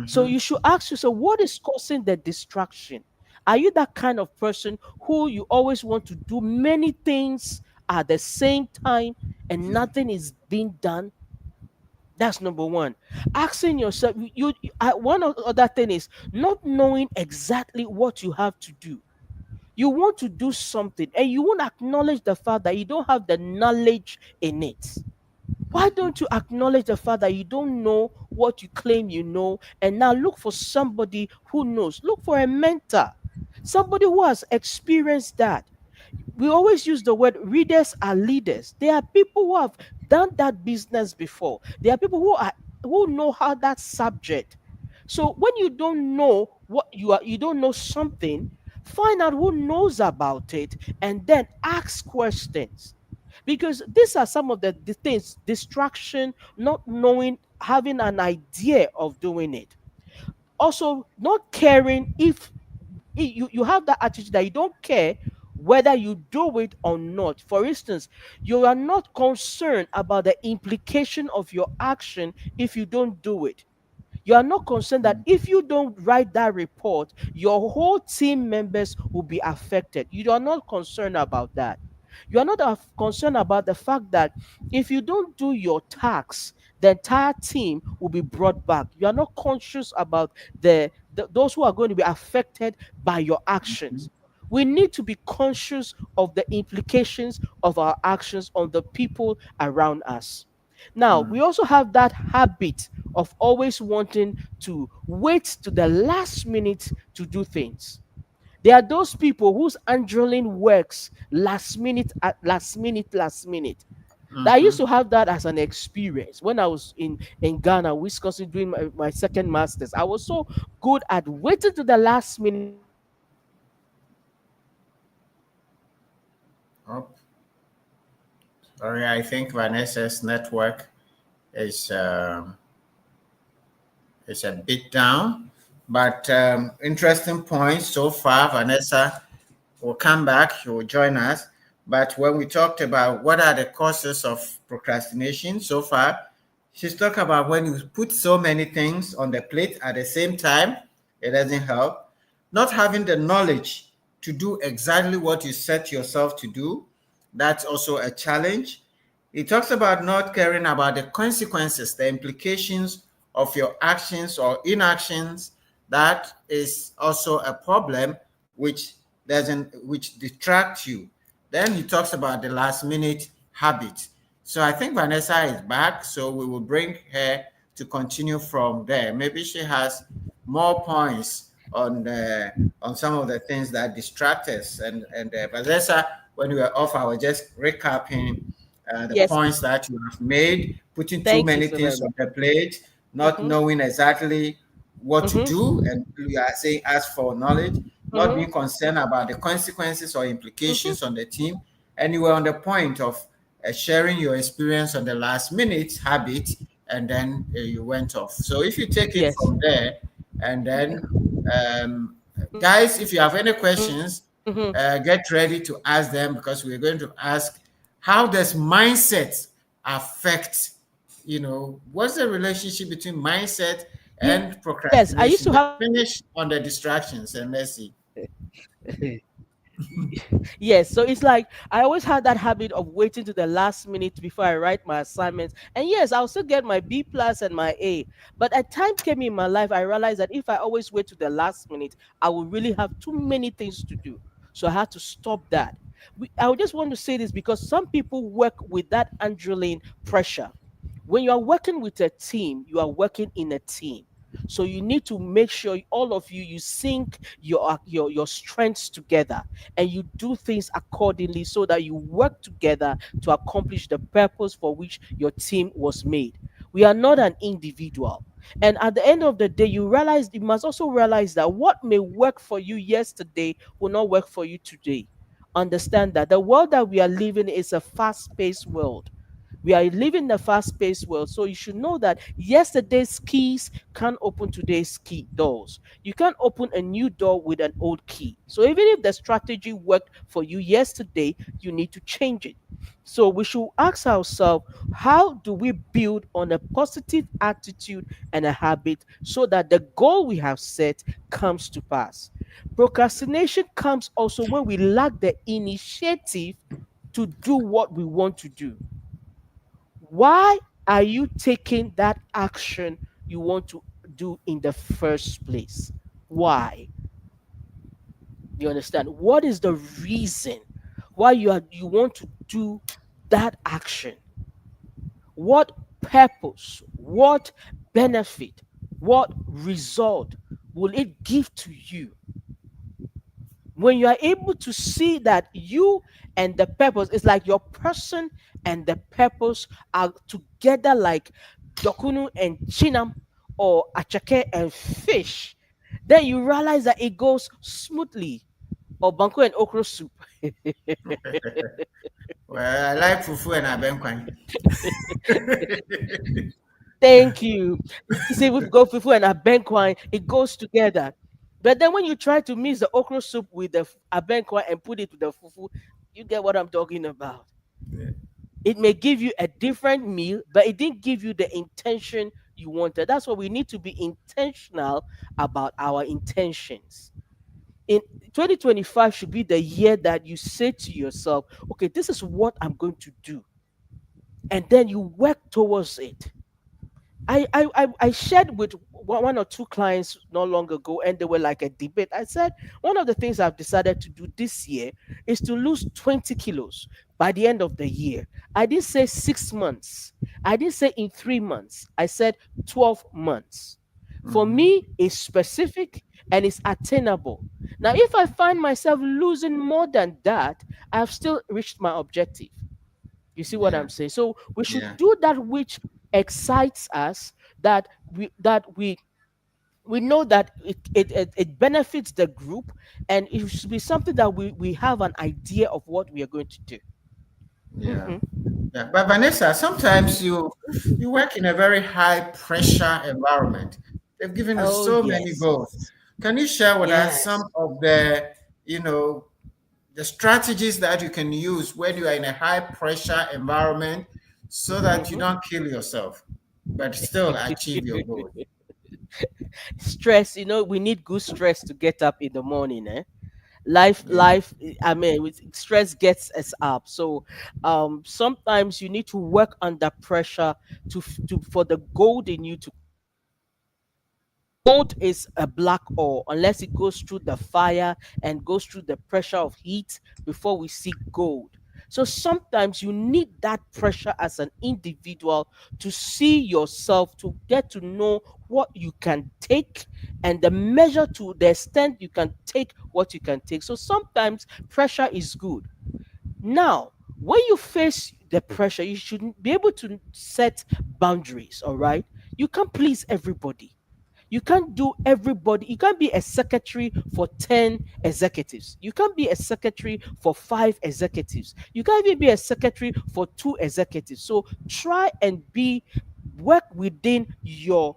[SPEAKER 3] So you should ask yourself, what is causing the distraction? Are you that kind of person who you always want to do many things at the same time and nothing is being done? That's number one. Asking yourself, one other thing is not knowing exactly what you have to do. You want to do something and you won't acknowledge the fact that you don't have the knowledge in it. Why don't you acknowledge the fact that you don't know what you claim you know, and now look for somebody who knows? Look for a mentor, somebody who has experienced that. We always use the word readers are leaders. There are people who have done that business before. There are people who know how that subject. So when you don't know what you don't know something, find out who knows about it and then ask questions. Because these are some of the things: distraction, not knowing, having an idea of doing it. Also, not caring if you have that attitude that you don't care whether you do it or not. For instance, you are not concerned about the implication of your action if you don't do it. You are not concerned that if you don't write that report, your whole team members will be affected. You are not concerned about that. You are not concerned about the fact that if you don't do your tasks, the entire team will be brought back. You are not conscious about those who are going to be affected by your actions. We need to be conscious of the implications of our actions on the people around us. Now, we also have that habit of always wanting to wait to the last minute to do things. There are those people whose adrenaline works last minute, at last minute, last minute. That I used to have that as an experience when I was in Ghana, Wisconsin, doing my second master's. I was so good at waiting to the last minute to do things.
[SPEAKER 2] Oh, sorry, I think Vanessa's network is um, is a bit down, but interesting points so far. Vanessa will come back, he will join us. But when we talked about what are the causes of procrastination so far, she's talked about when you put so many things on the plate at the same time, it doesn't help. Not having the knowledge to do exactly what you set yourself to do, that's also a challenge. It talks about not caring about the consequences, the implications of your actions or inactions. That is also a problem which distracts you. Then he talks about the last minute habit. So I think Vanessa is back, so we will bring her to continue from there. Maybe she has more points on some of the things that distract us. And Vanessa, when we were off, I was just recapping the
[SPEAKER 3] Yes,
[SPEAKER 2] points that you have made, putting too
[SPEAKER 3] thank you
[SPEAKER 2] many
[SPEAKER 3] so very
[SPEAKER 2] things
[SPEAKER 3] much.
[SPEAKER 2] on the plate, not
[SPEAKER 3] Mm-hmm,
[SPEAKER 2] knowing exactly what to
[SPEAKER 3] mm-hmm,
[SPEAKER 2] do, and you are saying ask for knowledge, not
[SPEAKER 3] mm-hmm,
[SPEAKER 2] being concerned about the consequences or
[SPEAKER 3] mm-hmm.
[SPEAKER 2] implications on the team, and you were on the point of sharing your experience on the last minute habit, and then you went off. So if you take it
[SPEAKER 3] Yes.
[SPEAKER 2] from there, and then um, guys, if you have any questions,
[SPEAKER 3] Mm-hmm.
[SPEAKER 2] get ready to ask them, because we're going to ask, how does mindset affect, what's the relationship between mindset and
[SPEAKER 3] Yes, I used
[SPEAKER 2] procrastination?
[SPEAKER 3] to
[SPEAKER 2] But
[SPEAKER 3] have.
[SPEAKER 2] finish on the distractions and let's see.
[SPEAKER 3] Yes, so it's like I always had that habit of waiting to the last minute before I write my assignments. And yes, I'll still get my B plus and my A. But a time came in my life I realized that if I always wait to the last minute, I will really have too many things to do. So I had to stop that. I would just want to say this because some people work with that adrenaline pressure. When you are working with a team, you are working in a team. So you need to make sure all of you sync your strengths together and you do things accordingly so that you work together to accomplish the purpose for which your team was made. We are not an individual. And at the end of the day, you must also realize that what may work for you yesterday will not work for you today. Understand that the world that we are living is a fast-paced world. We are living in a fast-paced world, so you should know that yesterday's keys can't open today's key doors. You can't open a new door with an old key. So even if the strategy worked for you yesterday, you need to change it. So we should ask ourselves, how do we build on a positive attitude and a habit so that the goal we have set comes to pass? Procrastination comes also when we lack the initiative to do what we want to do. Why are you taking that action you want to do in the first place? Why? You understand? What is the reason why you want to do that action? What purpose? What benefit? What result will it give to you? When you are able to see that you and the purpose is like your person and the purpose are together like dokunu and chinam or achake and fish, then you realize that it goes smoothly. Or banku and okra soup.
[SPEAKER 2] Well, I like fufu and abenkwan.
[SPEAKER 3] Thank you. See, we've got fufu and a bank wine, it goes together. But then when you try to mix the okra soup with the abenkwa and put it with the fufu, you get what I'm talking about.
[SPEAKER 2] Yeah.
[SPEAKER 3] It may give you a different meal, but it didn't give you the intention you wanted. That's why we need to be intentional about our intentions. In 2025 should be the year that you say to yourself, okay, this is what I'm going to do. And then you work towards it. I shared with one or two clients not long ago, and they were like a debate. I said, one of the things I've decided to do this year is to lose 20 kilos by the end of the year. I didn't say 6 months, I didn't say in 3 months, I said 12 months. For
[SPEAKER 2] Mm-hmm.
[SPEAKER 3] me, it's specific and it's attainable. Now, if I find myself losing more than that, I've still reached my objective. You see what
[SPEAKER 2] Yeah.
[SPEAKER 3] I'm saying? So we should
[SPEAKER 2] Yeah.
[SPEAKER 3] do that which excites us, that we know that it benefits the group, and it should be something that we have an idea of what we are going to do.
[SPEAKER 2] Yeah.
[SPEAKER 3] Hmm.
[SPEAKER 2] Yeah. But Vanessa, sometimes you work in a very high pressure environment. They've given you
[SPEAKER 3] Oh
[SPEAKER 2] so many
[SPEAKER 3] yes,
[SPEAKER 2] goals. Can you share with us some
[SPEAKER 3] yes.
[SPEAKER 2] of the, you know, the strategies that you can use when you are in a high pressure environment so that you
[SPEAKER 3] Hmm.
[SPEAKER 2] don't kill yourself, but still achieve your goal?
[SPEAKER 3] Stress, we need good stress to get up in the morning, eh? Life, I mean, with stress gets us up. So sometimes you need to work under pressure to for the gold in you to. Gold is a black ore unless it goes through the fire and goes through the pressure of heat before we see gold. So sometimes you need that pressure as an individual to see yourself, to get to know what you can take and the measure to the extent you can take what you can take. So sometimes pressure is good. Now, when you face the pressure, you should be able to set boundaries, all right? You can't please everybody. You can't do everybody. You can't be a secretary for 10 executives. You can't be a secretary for 5 executives. You can't even be a secretary for 2 executives. So try and work within your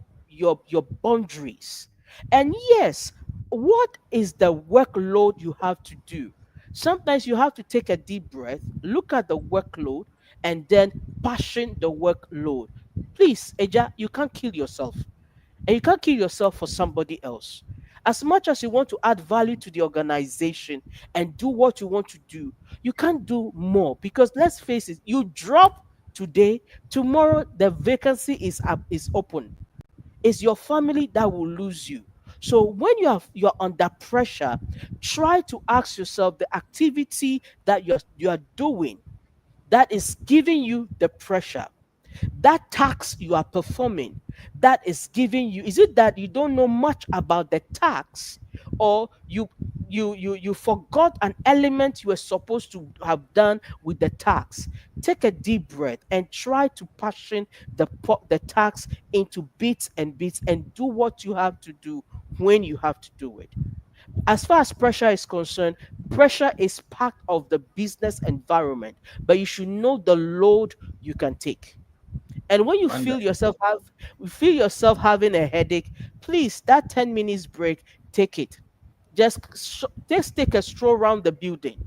[SPEAKER 3] boundaries. And yes, what is the workload you have to do? Sometimes you have to take a deep breath, look at the workload, and then passion the workload. Please, Eja, you can't kill yourself, and you can't kill yourself for somebody else. As much as you want to add value to the organization and do what you want to do, you can't do more, because let's face it, you drop today, tomorrow the vacancy is up, is open. It's your family that will lose you. So when you're under pressure, try to ask yourself the activity that you're doing that is giving you the pressure, that tax you are performing, that is giving you, is it that you don't know much about the tax, or you forgot an element you were supposed to have done with the tax? Take a deep breath and try to passion the tax into bits and bits, and do what you have to do when you have to do it. As far as pressure is concerned, pressure is part of the business environment, but you should know the load you can take. And when
[SPEAKER 2] Wonderful.
[SPEAKER 3] you feel yourself having a headache, please, that 10 minutes break, take it. Just take a stroll around the building.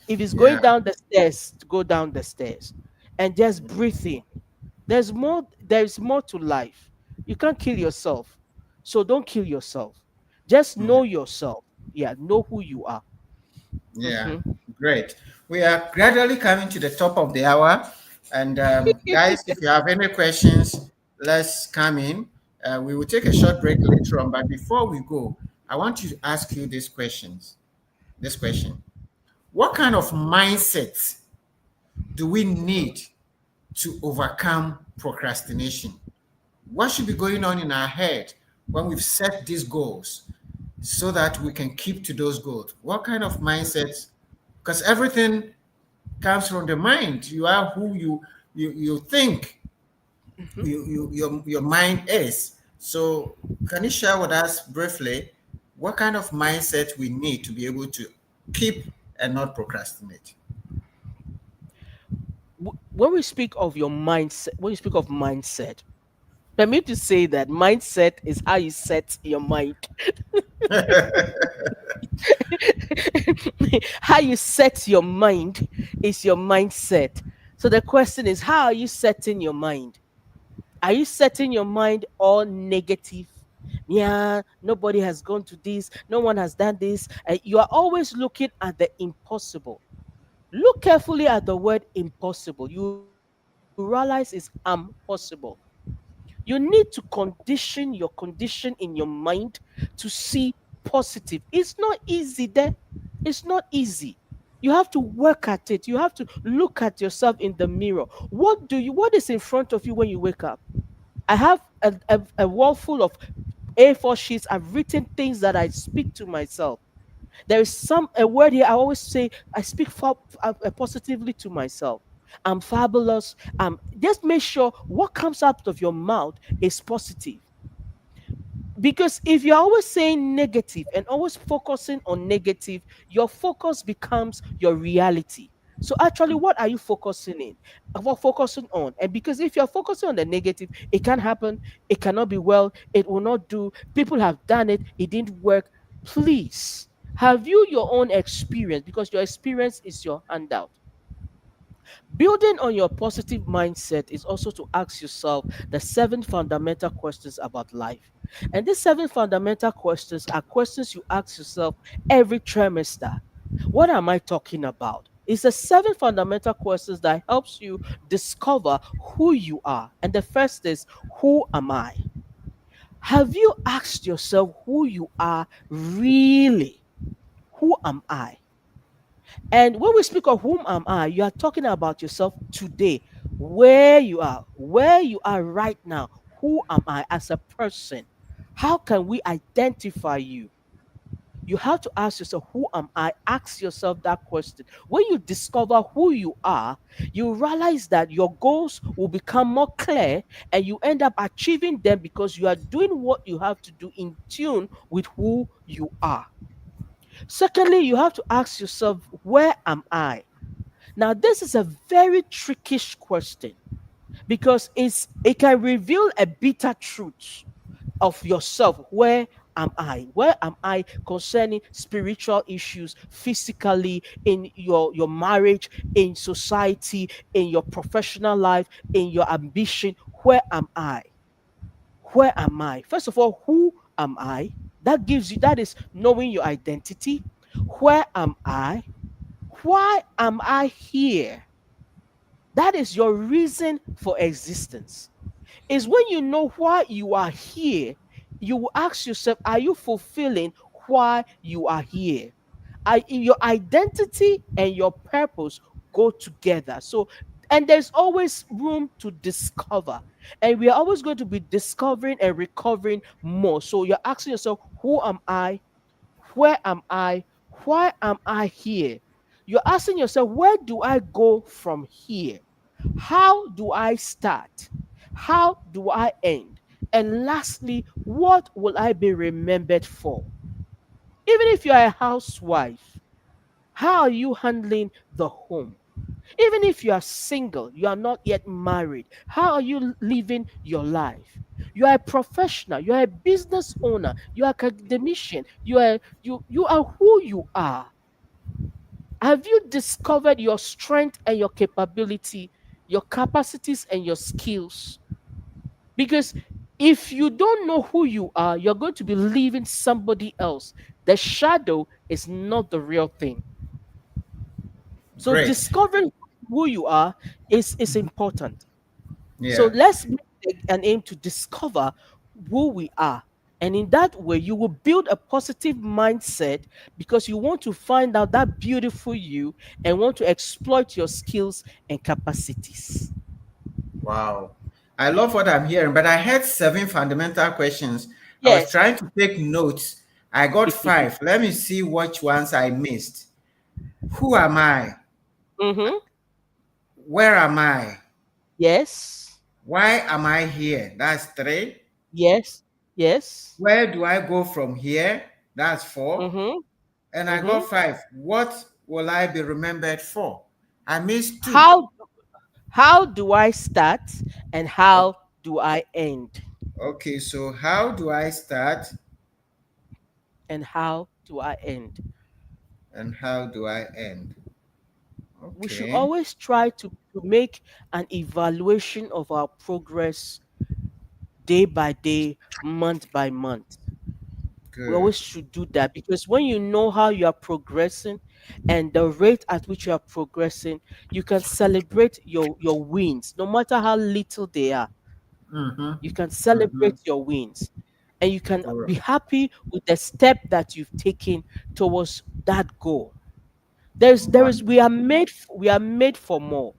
[SPEAKER 3] If it's going
[SPEAKER 2] Yeah.
[SPEAKER 3] down the stairs, go down the stairs and just breathe in. There is more to life. You can't kill yourself. So don't kill yourself. Just
[SPEAKER 2] Yeah.
[SPEAKER 3] know yourself. Yeah, know who you are.
[SPEAKER 2] Yeah,
[SPEAKER 3] Hmm.
[SPEAKER 2] great. We are gradually coming to the top of the hour. And guys, if you have any questions, let's come in. We will take a short break later on. But before we go, I want to ask you these questions. This question: what kind of mindset do we need to overcome procrastination? What should be going on in our head when we've set these goals so that we can keep to those goals? What kind of mindsets? Because everything comes from the mind. You are who you think
[SPEAKER 3] Hmm.
[SPEAKER 2] your mind is. So can you share with us briefly what kind of mindset we need to be able to keep and not procrastinate?
[SPEAKER 3] When we speak of your mindset, when you speak of mindset, For me to say that mindset is how you set your mind. How you set your mind is your mindset. So the question is, how are you setting your mind? Are you setting your mind all negative? Yeah, nobody has gone to this, no one has done this. You are always looking at the impossible. Look carefully at the word impossible. You realize it's impossible. You need to condition your condition in your mind to see positive. It's not easy there. It's not easy. You have to work at it. You have to look at yourself in the mirror. What is in front of you when you wake up? I have a wall full of A4 sheets. I've written things that I speak to myself. There is a word here I always say. I speak positively to myself. I'm fabulous. Just make sure what comes out of your mouth is positive. Because if you're always saying negative and always focusing on negative, your focus becomes your reality. So actually, what are you focusing in? What focusing on? And because if you're focusing on the negative, it can't happen, it cannot be well, it will not do. People have done it, it didn't work. Please have you your own experience, because your experience is your handout. Building on your positive mindset is also to ask yourself the seven fundamental questions about life. And these seven fundamental questions are questions you ask yourself every trimester. What am I talking about? It's the seven fundamental questions that helps you discover who you are. And the first is, who am I? Have you asked yourself who you are really? Who am I? And when we speak of whom am I, you are talking about yourself today, where you are right now. Who am I as a person? How can we identify you? You have to ask yourself, who am I? Ask yourself that question. When you discover who you are, you realize that your goals will become more clear and you end up achieving them because you are doing what you have to do in tune with who you are. Secondly, you have to ask yourself, where am I? Now, this is a very trickish question because it can reveal a bitter truth of yourself. Where am I? Where am I concerning spiritual issues, physically, in your marriage, in society, in your professional life, in your ambition? Where am I? Where am I? First of all, who am I? That is knowing your identity. Where am I? Why am I here? That is your reason for existence. Is when you know why you are here, you will ask yourself, are you fulfilling why you are here? Your identity and your purpose go together. So, and there's always room to discover. And we are always going to be discovering and recovering more. So you're asking yourself, who am I? Where am I? Why am I here? You're asking yourself, where do I go from here? How do I start? How do I end? And lastly, what will I be remembered for? Even if you're a housewife, how are you handling the home? Even if you are single, you are not yet married, how are you living your life? You are a professional, you are a business owner, you are academician, you are who you are. Have you discovered your strength and your capability, your capacities and your skills? Because if you don't know who you are, you're going to be leaving somebody else. The shadow is not the real thing. So
[SPEAKER 2] Great.
[SPEAKER 3] discovering who you are is important. So
[SPEAKER 2] Yeah.
[SPEAKER 3] let's make an aim to discover who we are. And in that way, you will build a positive mindset because you want to find out that beautiful you and want to exploit your skills and capacities.
[SPEAKER 2] Wow. I love what I'm hearing, but I had seven fundamental questions. I was
[SPEAKER 3] Yes.
[SPEAKER 2] trying to take notes. I got five. Let me see which ones I missed. Who am I?
[SPEAKER 3] Mm-hmm.
[SPEAKER 2] Where am I?
[SPEAKER 3] Yes.
[SPEAKER 2] Why am I here? That's three.
[SPEAKER 3] Yes. Yes.
[SPEAKER 2] Where do I go from here? That's four.
[SPEAKER 3] Mm-hmm.
[SPEAKER 2] And I got
[SPEAKER 3] Mm-hmm.
[SPEAKER 2] five. What will I be remembered for? I missed two.
[SPEAKER 3] How how do I start and
[SPEAKER 2] Okay.
[SPEAKER 3] how do I end?
[SPEAKER 2] Okay, so how do I start
[SPEAKER 3] And how do I end?
[SPEAKER 2] and how do I end?
[SPEAKER 3] We should
[SPEAKER 2] Okay,
[SPEAKER 3] always try to make an evaluation of our progress day by day, month by month. We
[SPEAKER 2] good.
[SPEAKER 3] always should do that because when you know how you are progressing and the rate at which you are progressing, you can celebrate your wins, no matter how little they are.
[SPEAKER 2] Mm-hmm.
[SPEAKER 3] You can
[SPEAKER 2] Mm-hmm.
[SPEAKER 3] celebrate your wins and you can
[SPEAKER 2] All right.
[SPEAKER 3] be happy with the step that you've taken towards that goal. There
[SPEAKER 2] Wow.
[SPEAKER 3] is we are made for more,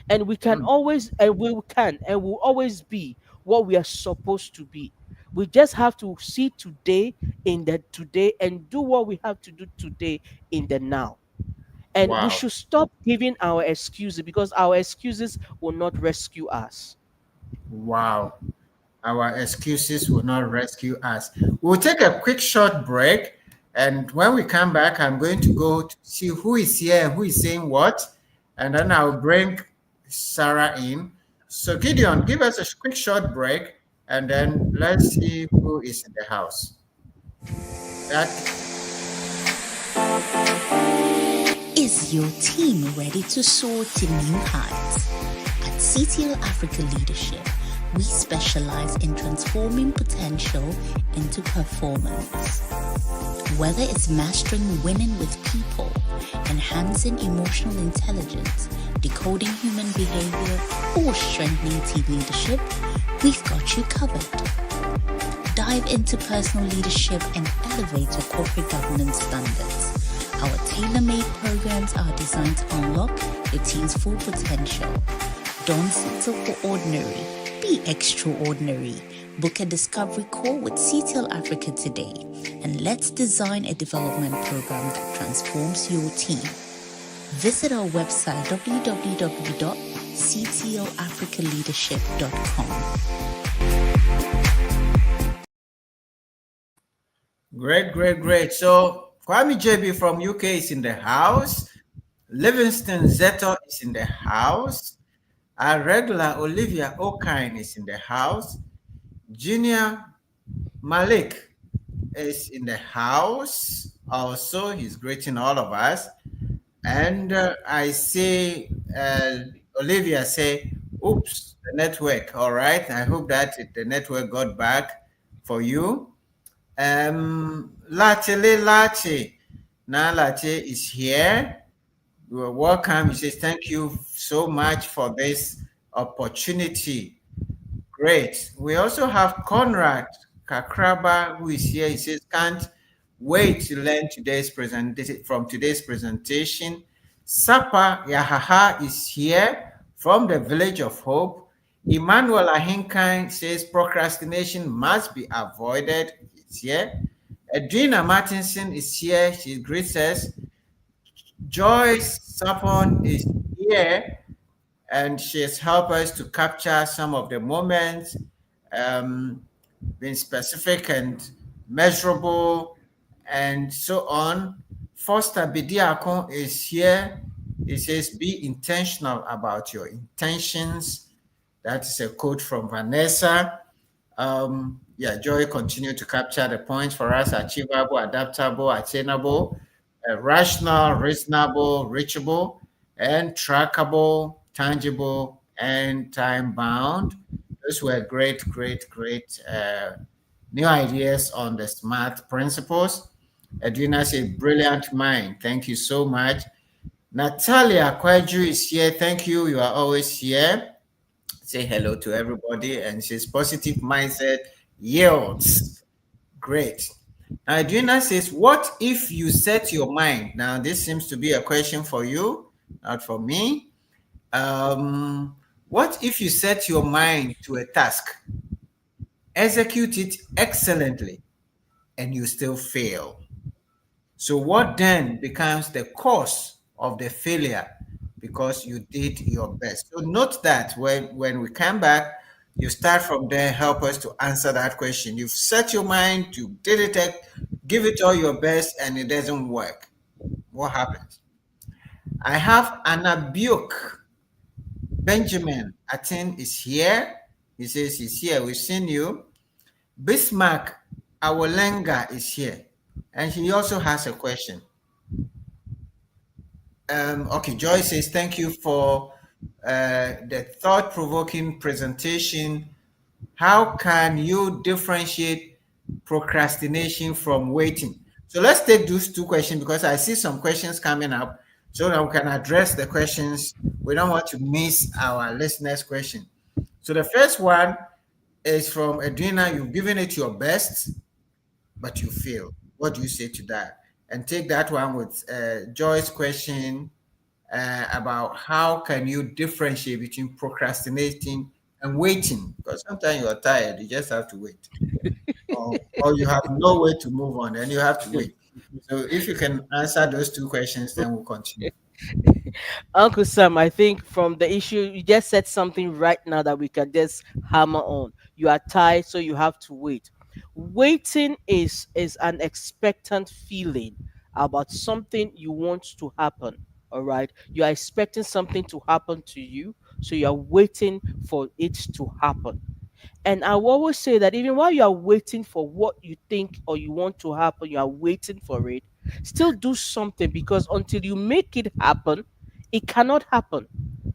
[SPEAKER 3] and we can
[SPEAKER 2] Mm.
[SPEAKER 3] always and we can and will always be what we are supposed to be. We just have to see today in the today and do what we have to do today in the now. And we
[SPEAKER 2] Wow.
[SPEAKER 3] should stop giving our excuses because our excuses will not rescue us.
[SPEAKER 2] Wow. Our excuses will not rescue us. We'll take a quick short break. And when we come back, I'm going to go to see who is here and who is saying what. And then I'll bring Sarah in. So, Gideon, give us a quick short break and then let's see who is in the house. That
[SPEAKER 5] Is your team ready to soar to new heights? At CTL Africa Leadership, we specialize in transforming potential into performance. Whether it's mastering winning with people, enhancing emotional intelligence, decoding human behavior, or strengthening team leadership, we've got you covered. Dive into personal leadership and elevate your corporate governance standards. Our tailor-made programs are designed to unlock your team's full potential. Don't settle for ordinary. Be extraordinary. Book a discovery call with CTL Africa today, and let's design a development program that transforms your team. Visit our website www.ctlafricaleadership.com.
[SPEAKER 2] great, great, great. So, Kwame JB from UK is in the house. Livingston Zeto is in the house. Our regular Olivia Okine is in the house. Junior Malik is in the house. Also, he's greeting all of us. And I see Olivia say, oops, the network. All right. I hope that the network got back for you. Lache. Now Lache is here. You are welcome. He says, thank you so much for this opportunity. Great. We also have Conrad Kakraba, who is here. He says, can't wait to learn from today's presentation. Sapa Yahaha is here from the Village of Hope. Emmanuel Ahinkan says procrastination must be avoided. It's here. Edwina Martinson is here. She greets us. Joyce Sapon is here and she has helped us to capture some of the moments, um, being specific and measurable, and so on. Foster Bidiakon is here. He says, be intentional about your intentions. That is a quote from Vanessa. Yeah, Joy, continue to capture the points for us: achievable, adaptable, attainable, rational, reasonable, reachable, and trackable, tangible, and time bound. Those were great, great, great new ideas on the SMART principles. Edwina said, brilliant mind. Thank you so much. Natalia Kwaju is here. Thank you. You are always here. Say hello to everybody. And says, positive mindset yields. Great. Now, Edwina says, what if you set your mind? Now, this seems to be a question for you, not for me. What if you set your mind to a task, execute it excellently, and you still fail? So, what then becomes the cause of the failure because you did your best? So, note that when we come back, you start from there, help us to answer that question. You've set your mind, you did it, give it all your best, and it doesn't work. What happens? I have Anabiuk Benjamin Atin is here. He says he's here. We've seen you. Bismarck Awolenga is here, and he also has a question. Okay, Joy says, thank you for the thought provoking presentation. How can you differentiate procrastination from waiting? So let's take those two questions because I see some questions coming up so that we can address the questions. We don't want to miss our listeners' question. So the first one is from Edwina. You've given it your best, but you fail. What do you say to that? And take that one with Joy's question about how can you differentiate between procrastinating and waiting, because sometimes you are tired, you just have to wait, or you have no way to move on and you have to wait. So if you can answer those two questions, then we'll continue.
[SPEAKER 3] Uncle Sam, I think from the issue, you just said something right now that we can just hammer on. You are tired, so you have to wait. Waiting is an expectant feeling about something you want to happen. All right, you are expecting something to happen to you, so you are waiting for it to happen. And I will always say that even while you are waiting for what you think or you want to happen, you are waiting for it, still do something, because until you make it happen, it cannot happen.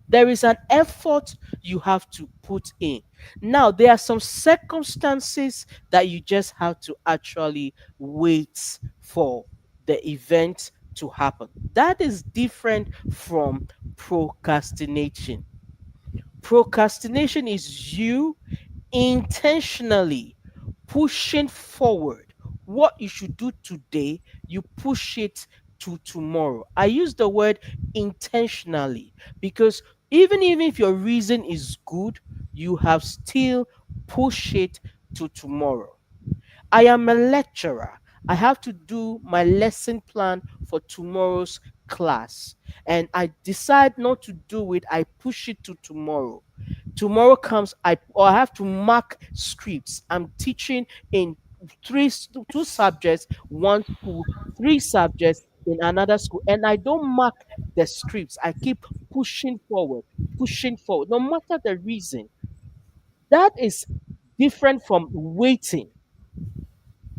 [SPEAKER 3] There is an effort you have to put in. Now, there are some circumstances that you just have to actually wait for the event to happen. That is different from procrastination. Procrastination is you intentionally pushing forward what you should do today, you push it to tomorrow. I use the word intentionally because even if your reason is good, you have still push it to tomorrow. I am a lecturer. I have to do my lesson plan for tomorrow's class. And I decide not to do it. I push it to tomorrow. Tomorrow comes, I have to mark scripts. I'm teaching in two subjects, one school, three subjects in another school, and I don't mark the scripts. I keep pushing forward, no matter the reason. That is different from waiting.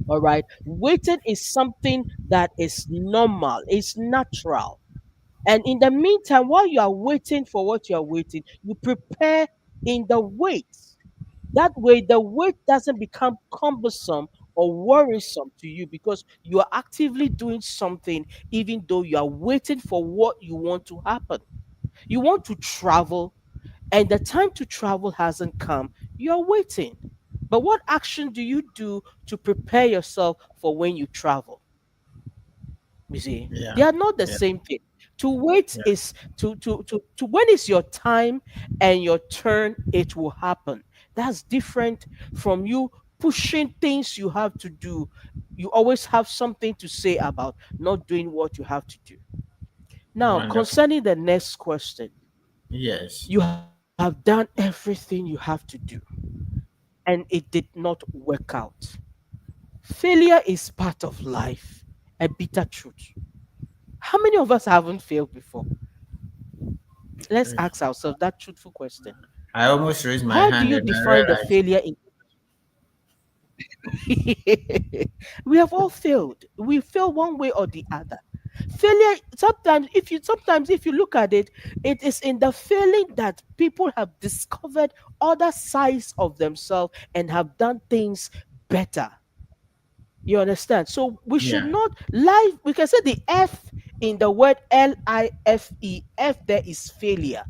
[SPEAKER 3] All right. Waiting is something that is normal, it's natural. And in the meantime, while you are waiting for what you are waiting, you prepare in the wait. That way, the wait doesn't become cumbersome or worrisome to you because you are actively doing something, even though you are waiting for what you want to happen. You want to travel, and the time to travel hasn't come, you're waiting. But what action do you do to prepare yourself for when you travel? You see,
[SPEAKER 2] Yeah,
[SPEAKER 3] they are not the
[SPEAKER 2] yeah,
[SPEAKER 3] same thing. To wait
[SPEAKER 2] yeah.
[SPEAKER 3] is to when it's your time and your turn, it will happen. That's different from you pushing things you have to do. You always have something to say about not doing what you have to do. Now,
[SPEAKER 2] Wonderful.
[SPEAKER 3] concerning the next question,
[SPEAKER 2] Yes.
[SPEAKER 3] you have done everything you have to do and it did not work out. Failure is part of life, a bitter truth. How many of us haven't failed before? Let's ask ourselves that truthful question.
[SPEAKER 2] I almost raised my
[SPEAKER 3] How do
[SPEAKER 2] hand
[SPEAKER 3] you
[SPEAKER 2] and I
[SPEAKER 3] define the
[SPEAKER 2] realized.
[SPEAKER 3] failure in we have all failed. We fail one way or the other. Failure sometimes if you look at it, it is in the failing that people have discovered other sides of themselves and have done things better. You understand? So we should
[SPEAKER 2] Yeah,
[SPEAKER 3] not life. We can say the F in the word LIFE. F there is failure.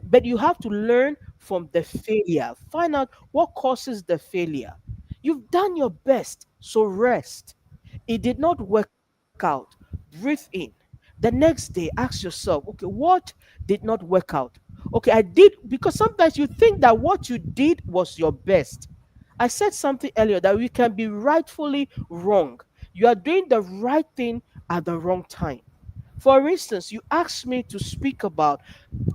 [SPEAKER 3] But you have to learn from the failure. Find out what causes the failure. You've done your best, so rest. It did not work out. Breathe in. The next day, ask yourself, okay, what did not work out? Okay, I did, because sometimes you think that what you did was your best. I said something earlier that we can be rightfully wrong. You are doing the right thing at the wrong time. For instance, you asked me to speak about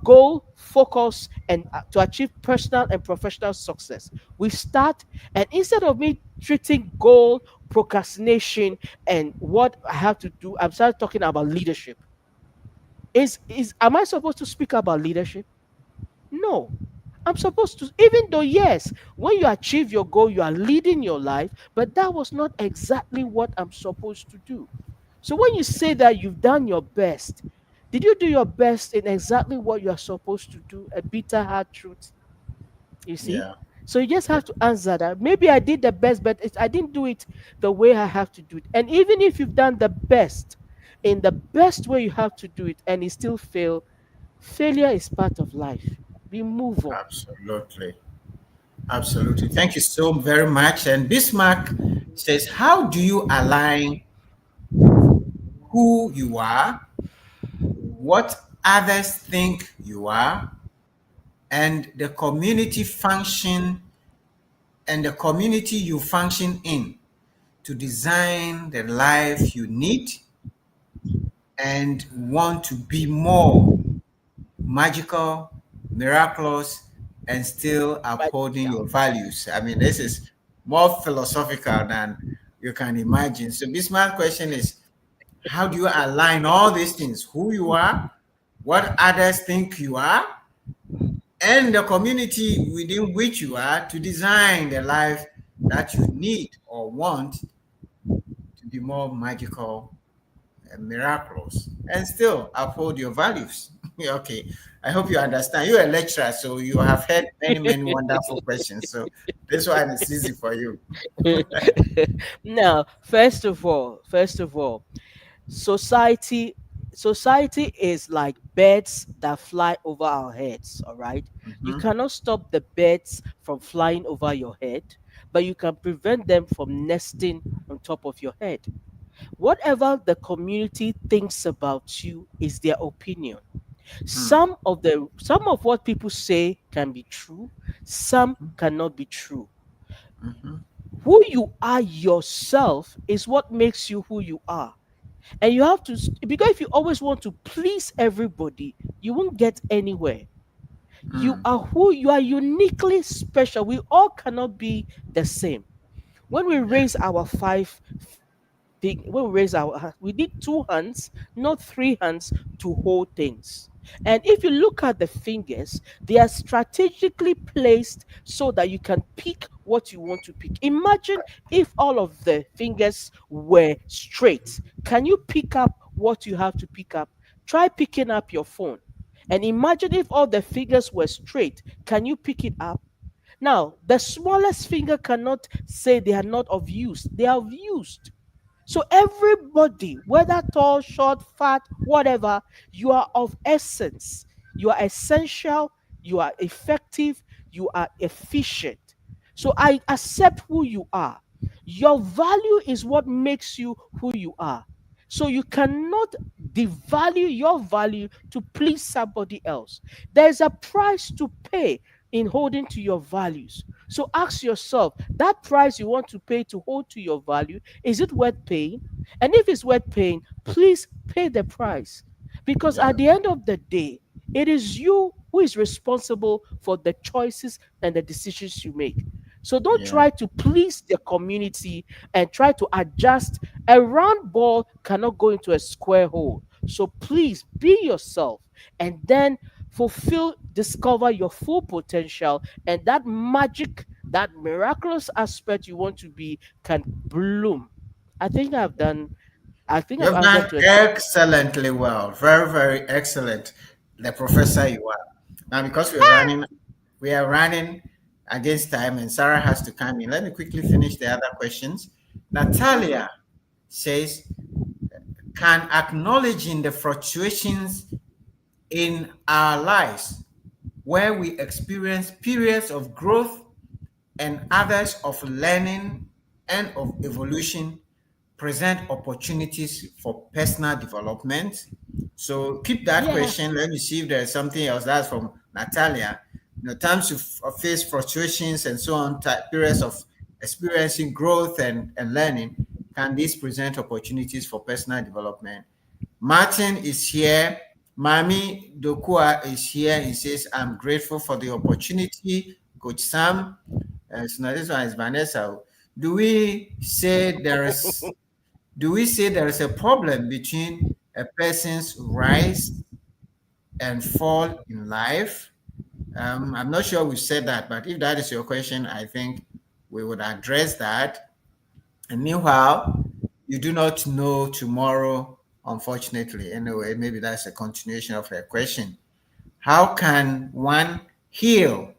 [SPEAKER 3] goal, focus, and to achieve personal and professional success. We start, and instead of me treating goal, procrastination, and what I have to do, I'm started talking about leadership. Is am I supposed to speak about leadership? No. I'm supposed to, even though, yes, when you achieve your goal, you are leading your life, but that was not exactly what I'm supposed to do. So when you say that you've done your best, did you do your best in exactly what you are supposed to do? A bitter hard truth, you see?
[SPEAKER 2] Yeah.
[SPEAKER 3] So you just have to answer that. Maybe I did the best, but I didn't do it the way I have to do it. And even if you've done the best, in the best way you have to do it, and you still fail, failure is part of life. We move on.
[SPEAKER 2] Absolutely. Absolutely. Thank you so very much. And Bismarck says, how do you align who you are, what others think you are, and the community function and the community you function in to design the life you need and want to be more magical, miraculous, and still upholding
[SPEAKER 3] Magical.
[SPEAKER 2] your values? I mean, this is more philosophical than you can imagine. So, this my question is, how do you align all these things, who you are, what others think you are, and the community within which you are to design the life that you need or want to be more magical and miraculous and still uphold your values? Okay, I hope you understand. You're a lecturer, so you have had many, many wonderful questions. So this one is easy for you.
[SPEAKER 3] Now, first of all, society society is like birds that fly over our heads, all right? You
[SPEAKER 2] Mhm.
[SPEAKER 3] cannot stop the birds from flying over your head, but you can prevent them from nesting on top of your head. Whatever the community thinks about you is their opinion.
[SPEAKER 2] Mm,
[SPEAKER 3] Some of what people say can be true, some cannot be true.
[SPEAKER 2] mhm,
[SPEAKER 3] Who you are yourself is what makes you who you are. And you have to, because if you always want to please everybody, you won't get anywhere. You
[SPEAKER 2] mm,
[SPEAKER 3] are who you are, uniquely special. We all cannot be the same. When we
[SPEAKER 2] yeah,
[SPEAKER 3] raise our when we raise our hand, we need two hands, not three hands, to hold things. And if you look at the fingers, they are strategically placed so that you can pick what you want to pick. Imagine if all of the fingers were straight. Can you pick up what you have to pick up? Try picking up your phone. And imagine if all the fingers were straight. Can you pick it up? Now, the smallest finger cannot say they are not of use. They are of use. So everybody, whether tall, short, fat, whatever, you are of essence. You are essential, you are effective, you are efficient. So I accept who you are. Your value is what makes you who you are. So you cannot devalue your value to please somebody else. There's a price to pay in holding to your values. So ask yourself, that price you want to pay to hold to your value, is it worth paying? And if it's worth paying, please pay the price. Because
[SPEAKER 2] yeah,
[SPEAKER 3] at the end of the day, it is you who is responsible for the choices and the decisions you make. So don't
[SPEAKER 2] yeah,
[SPEAKER 3] try to please the community and try to adjust. A round ball cannot go into a square hole. So please be yourself and then discover your full potential, and that magic, that miraculous aspect you want to be can bloom. I think I've
[SPEAKER 2] you've
[SPEAKER 3] answered
[SPEAKER 2] done
[SPEAKER 3] to a
[SPEAKER 2] excellently well. Very, very excellent. The professor you are. Now, because we are running against time and Sarah has to come in. Let me quickly finish the other questions.
[SPEAKER 3] Mhm.
[SPEAKER 2] Natalia says, can acknowledging the fluctuations in our lives where we experience periods of growth and others of learning and of evolution present opportunities for personal development? So keep that
[SPEAKER 3] Yeah.
[SPEAKER 2] question. Let me see if there's something else. That's from Natalia. Times you face frustrations and so on, periods of experiencing growth and learning, can these present opportunities for personal development? Martin is here. Mami Dokua is here. He says, I'm grateful for the opportunity. Coach Sam. So now this one is Vanessa. Do we say there is do we say there is a problem between a person's rise and fall in life? I'm not sure we said that, but if that is your question, I think we would address that. And meanwhile, you do not know tomorrow, unfortunately. Anyway, maybe that's a continuation of her question. How can one heal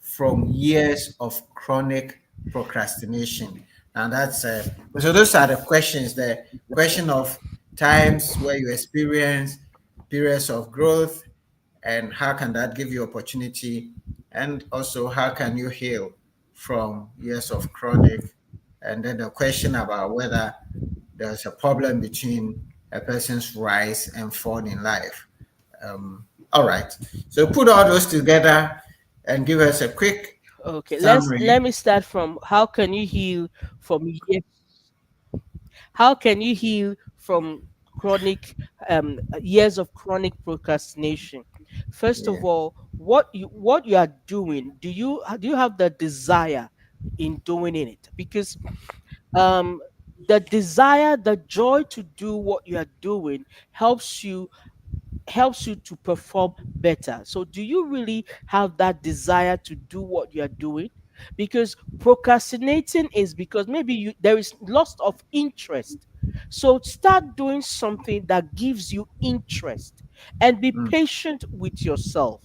[SPEAKER 2] from years of chronic procrastination? And that's so those are the questions. The question of times where you experience periods of growth, and how can that give you opportunity, and also how can you heal from years of chronic, and then the question about whether there's a problem between a person's rise and fall in life. All right, so put all those together and give us a quick
[SPEAKER 3] Okay, let
[SPEAKER 2] summary.
[SPEAKER 3] me start from how can you heal from how can you heal from chronic years of chronic procrastination? First
[SPEAKER 2] Yeah.
[SPEAKER 3] of all, what you are doing, do you have the desire in doing it? Because um the desire, the joy to do what you are doing helps you to perform better. So, do you really have that desire to do what you're doing? Because procrastinating is because maybe there is loss of interest. So, start doing something that gives you interest and be
[SPEAKER 2] Mm,
[SPEAKER 3] patient with yourself.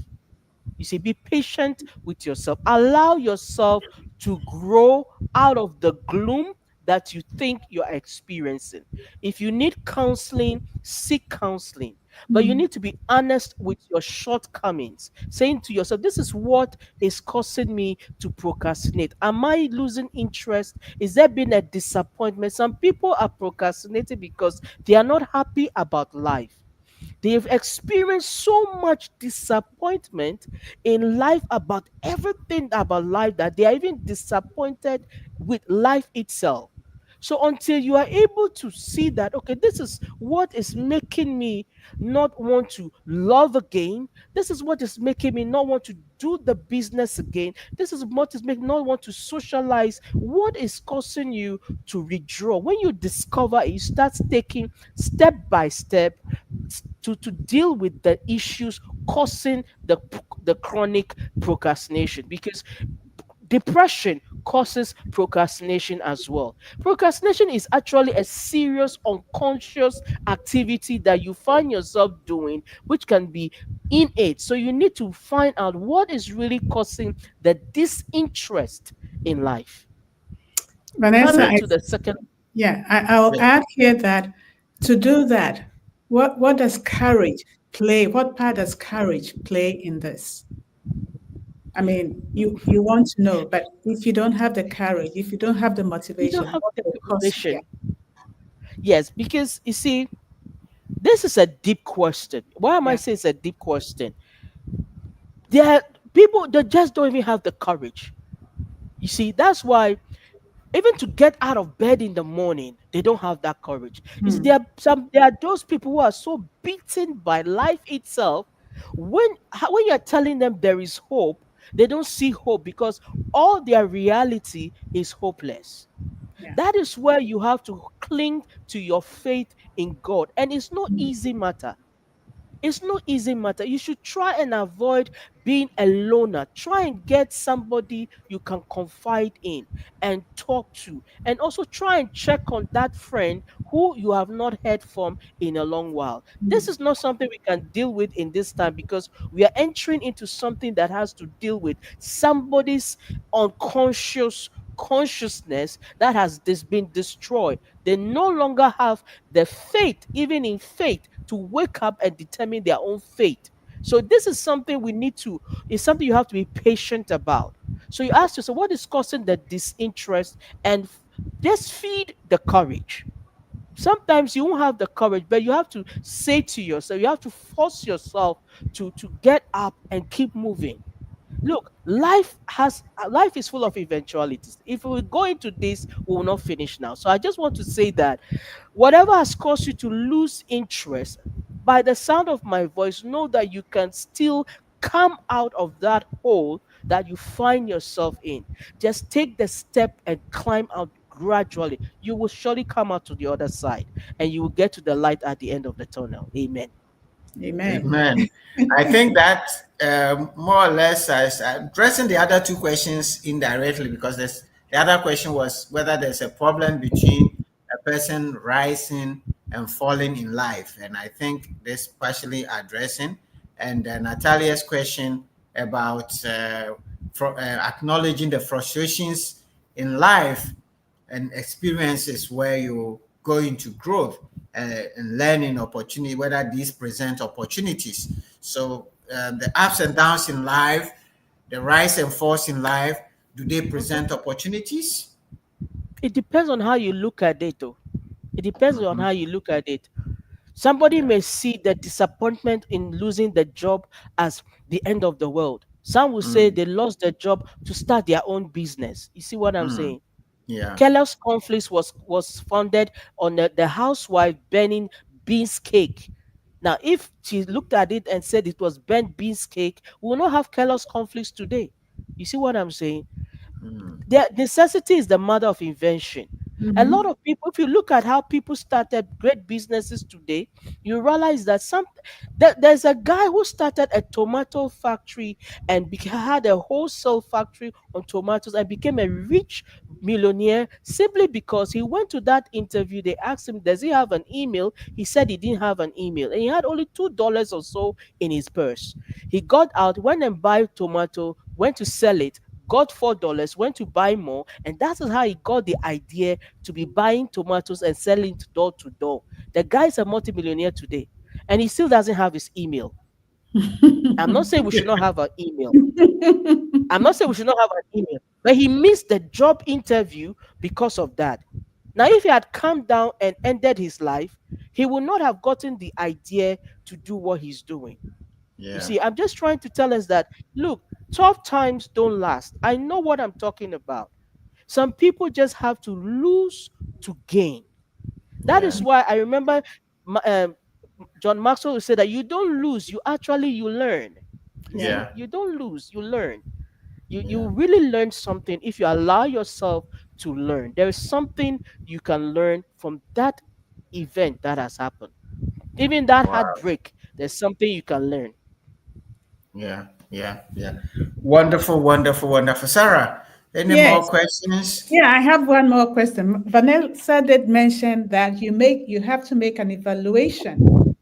[SPEAKER 3] You see, be patient with yourself. Allow yourself to grow out of the gloom that you think you're experiencing. If you need counseling, seek counseling. But you
[SPEAKER 4] Mm.
[SPEAKER 3] need to be honest with your shortcomings, saying to yourself, this is what is causing me to procrastinate. Am I losing interest? Is there been a disappointment? Some people are procrastinating because they are not happy about life. They've experienced so much disappointment in life about everything about life that they are even disappointed with life itself. So until you are able to see that, okay, this is what is making me not want to love again. This is what is making me not want to do the business again. This is what is making me not want to socialize. What is causing you to withdraw? When you discover it, you start taking step by step to deal with the issues causing the chronic procrastination, because depression causes procrastination as well. Procrastination is actually a serious unconscious activity that you find yourself doing, which can be innate. So you need to find out what is really causing the disinterest in life.
[SPEAKER 4] Vanessa,
[SPEAKER 3] Coming to the second,
[SPEAKER 4] I'll
[SPEAKER 2] yeah.
[SPEAKER 4] add here that to do that, what does courage play? What part does courage play in this? I mean, you want to know, but if you don't have the courage, if you don't have the
[SPEAKER 3] you don't
[SPEAKER 4] motivation,
[SPEAKER 3] have
[SPEAKER 4] what
[SPEAKER 3] the
[SPEAKER 4] will cost you? Yeah.
[SPEAKER 3] motivation. Yes, because you see, this is a deep question. Why am I
[SPEAKER 4] Yeah.
[SPEAKER 3] saying it's a deep question? There are people that just don't even have the courage. You see, that's why even to get out of bed in the morning, they don't have that courage. You see,
[SPEAKER 4] Hmm.
[SPEAKER 3] there are those people who are so beaten by life itself. When you're telling them there is hope, they don't see hope because all their reality is hopeless.
[SPEAKER 4] Yeah.
[SPEAKER 3] That is where you have to cling to your faith in God, and it's no
[SPEAKER 4] Hmm.
[SPEAKER 3] easy matter. It's no easy matter. You should try and avoid being a loner. Try and get somebody you can confide in and talk to. And also try and check on that friend who you have not heard from in a long while. This
[SPEAKER 4] Hmm.
[SPEAKER 3] is not something we can deal with in this time because we are entering into something that has to deal with somebody's unconscious consciousness that has been destroyed. They no longer have the faith, even in faith, to wake up and determine their own fate. So this is something we need to, it's something you have to be patient about. So you ask yourself, what is causing the disinterest? And just feed the courage. Sometimes you won't have the courage, but you have to say to yourself, you have to force yourself to get up and keep moving. Look, life is full of eventualities. If we go into this, we will not finish now. So I just want to say that whatever has caused you to lose interest, by the sound of my voice, know that you can still come out of that hole that you find yourself in. Just take the step and climb out gradually. You will surely come out to the other side and you will get to the light at the end of the tunnel. Amen.
[SPEAKER 4] Amen.
[SPEAKER 2] Amen. I think that more or less is addressing the other two questions indirectly, because the other question was whether there's a problem between a person rising and falling in life. And I think this partially addressing. And Natalia's question about acknowledging the frustrations in life and experiences where you go into growth and learning opportunity, whether these present opportunities. So the ups and downs in life, the rise and falls in life, do they
[SPEAKER 3] Mhm.
[SPEAKER 2] present opportunities?
[SPEAKER 3] It depends on how you look at it, though. It depends on
[SPEAKER 2] Mhm.
[SPEAKER 3] how you look at it. Somebody
[SPEAKER 2] Yeah.
[SPEAKER 3] may see the disappointment in losing the job as the end of the world. Some will say
[SPEAKER 2] Mm.
[SPEAKER 3] they lost their job to start their own business. You see what I'm
[SPEAKER 2] Mm.
[SPEAKER 3] saying?
[SPEAKER 2] Yeah.
[SPEAKER 3] Kellogg's Conflicts was founded on the housewife burning beans cake. Now, if she looked at it and said it was burnt beans cake, we will not have Kellogg's Conflicts today. You see what I'm saying?
[SPEAKER 2] Mm.
[SPEAKER 3] The necessity is the mother of invention. A lot
[SPEAKER 4] Mm-hmm.
[SPEAKER 3] of people, if you look at how people started great businesses today, you realize that there's a guy who started a tomato factory and had a wholesale factory on tomatoes and became a rich millionaire simply because he went to that interview. They asked him, does he have an email? He said he didn't have an email and he had only $2 or so in his purse. He got out, went and buy tomato, went to sell it, got $4, went to buy more, and that is how he got the idea to be buying tomatoes and selling it door to door. The guy is a multimillionaire today, and he still doesn't have his email. I'm not saying we should not have an email. I'm not saying we should not have an email, but he missed the job interview because of that. Now, if he had calmed down and ended his life, he would not have gotten the idea to do what he's doing. You
[SPEAKER 2] Yeah.
[SPEAKER 3] see, I'm just trying to tell us that look, tough times don't last. I know what I'm talking about. Some people just have to lose to gain. That
[SPEAKER 2] Yeah.
[SPEAKER 3] is why I remember Ma- um, John Maxwell would say that you don't lose, you learn. You
[SPEAKER 4] Yeah.
[SPEAKER 3] see,
[SPEAKER 2] Yeah.
[SPEAKER 3] you don't lose, you learn. You
[SPEAKER 2] Yeah.
[SPEAKER 3] really learn something if you allow yourself to learn. There is something you can learn from that event that has happened. Even that
[SPEAKER 2] Wow.
[SPEAKER 3] heartbreak, there's something you can learn.
[SPEAKER 2] Yeah. Yeah. Yeah. Wonderful, wonderful, wonderful. Sarah, any more
[SPEAKER 4] Yes.
[SPEAKER 2] questions?
[SPEAKER 4] Yeah, I have one more question. Vanessa did mention that you have to make an evaluation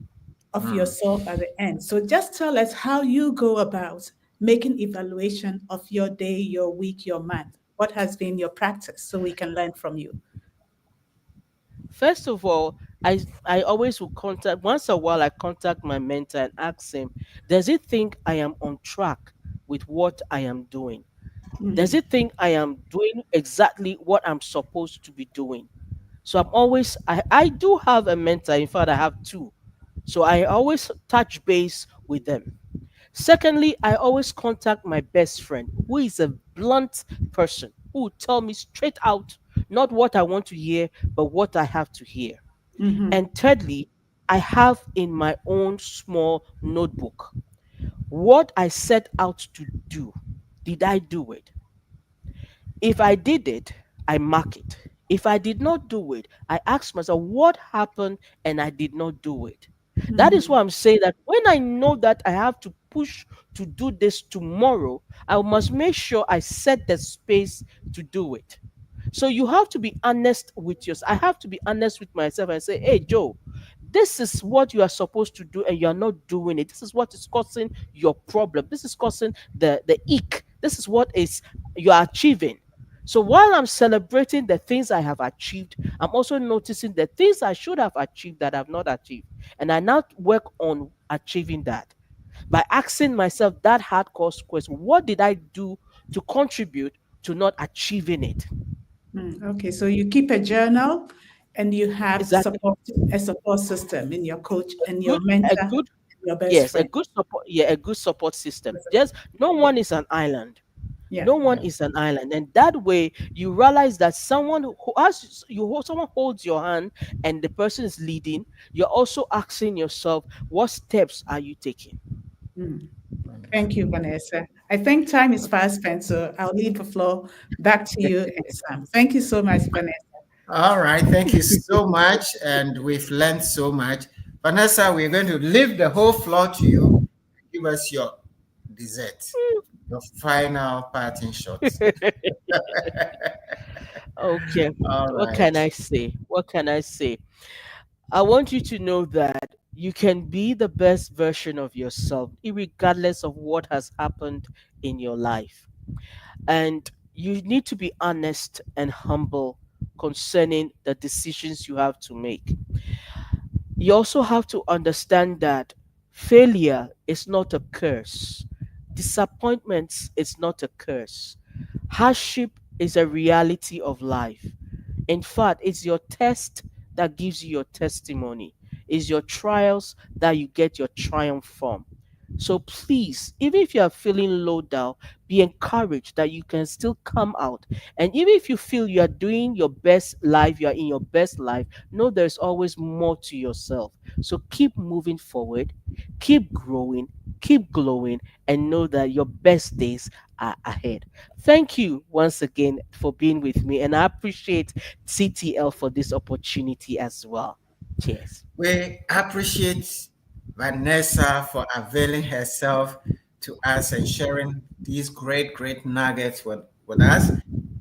[SPEAKER 4] of
[SPEAKER 2] Mm.
[SPEAKER 4] yourself at the end. So just tell us how you go about making evaluation of your day, your week, your month. What has been your practice so we can learn from you?
[SPEAKER 3] First of all, I always will contact once a while I contact my mentor and ask him, does he think I am on track with what I am doing? Does
[SPEAKER 4] Mhm.
[SPEAKER 3] he think I am doing exactly what I'm supposed to be doing? So I do have a mentor. In fact, I have two. So I always touch base with them. Secondly, I always contact my best friend, who is a blunt person, who will tell me straight out not what I want to hear, but what I have to hear.
[SPEAKER 4] Mhm.
[SPEAKER 3] And thirdly, I have in my own small notebook what I set out to do. Did I do it? If I did it, I mark it. If I did not do it, I ask myself what happened and I did not do it. That is
[SPEAKER 4] Mhm.
[SPEAKER 3] why I'm saying that when I know that I have to push to do this tomorrow, I must make sure I set the space to do it. So you have to be honest with yourself. I have to be honest with myself and say, hey, Joe, this is what you are supposed to do and you are not doing it. This is what is causing your problem. This is causing the ick. This is what is you are achieving. So while I'm celebrating the things I have achieved, I'm also noticing the things I should have achieved that I have not achieved. And I now work on achieving that by asking myself that hardcore question: what did I do to contribute to not achieving it?
[SPEAKER 4] Okay, so you keep a journal and you have
[SPEAKER 3] Exactly.
[SPEAKER 4] a support system in your coach and your
[SPEAKER 3] Good, a
[SPEAKER 4] mentor,
[SPEAKER 3] good,
[SPEAKER 4] your best
[SPEAKER 3] yes, a
[SPEAKER 4] friend.
[SPEAKER 3] good support. Yeah, a good support system. Just no
[SPEAKER 4] Yeah,
[SPEAKER 3] one is an island.
[SPEAKER 4] yeah.
[SPEAKER 3] No one
[SPEAKER 2] Yeah.
[SPEAKER 3] is an island, and that way you realize that someone who as someone holds your hand and the person is leading. You're also asking yourself, what steps are you taking?
[SPEAKER 4] Mm. Thank
[SPEAKER 2] Wonderful.
[SPEAKER 4] you, Vanessa. I think time is fast spent, so I'll leave the floor back to you and Sam. Thank you so much, Vanessa.
[SPEAKER 2] All right. Thank you so much. And we've learned so much. Vanessa, we're going to leave the whole floor to you. Give us your dessert, your final parting shots.
[SPEAKER 3] Okay,
[SPEAKER 2] All
[SPEAKER 3] what
[SPEAKER 2] right.
[SPEAKER 3] can I say? What can I say? I want you to know that you can be the best version of yourself, regardless of what has happened in your life. And you need to be honest and humble concerning the decisions you have to make. You also have to understand that failure is not a curse, disappointments is not a curse, hardship is a reality of life. In fact, it's your test that gives you your testimony. It's your trials that you get your triumph from. So please, even if you are feeling low down, be encouraged that you can still come out. And even if you feel you are doing your best life, you are in your best life, know there's always more to yourself. So keep moving forward, keep growing, keep glowing, and know that your best days are ahead. Thank you once again for being with me, and I appreciate CTL for this opportunity as well. Cheers.
[SPEAKER 2] We appreciate Vanessa for availing herself to us and sharing these great, great nuggets with us.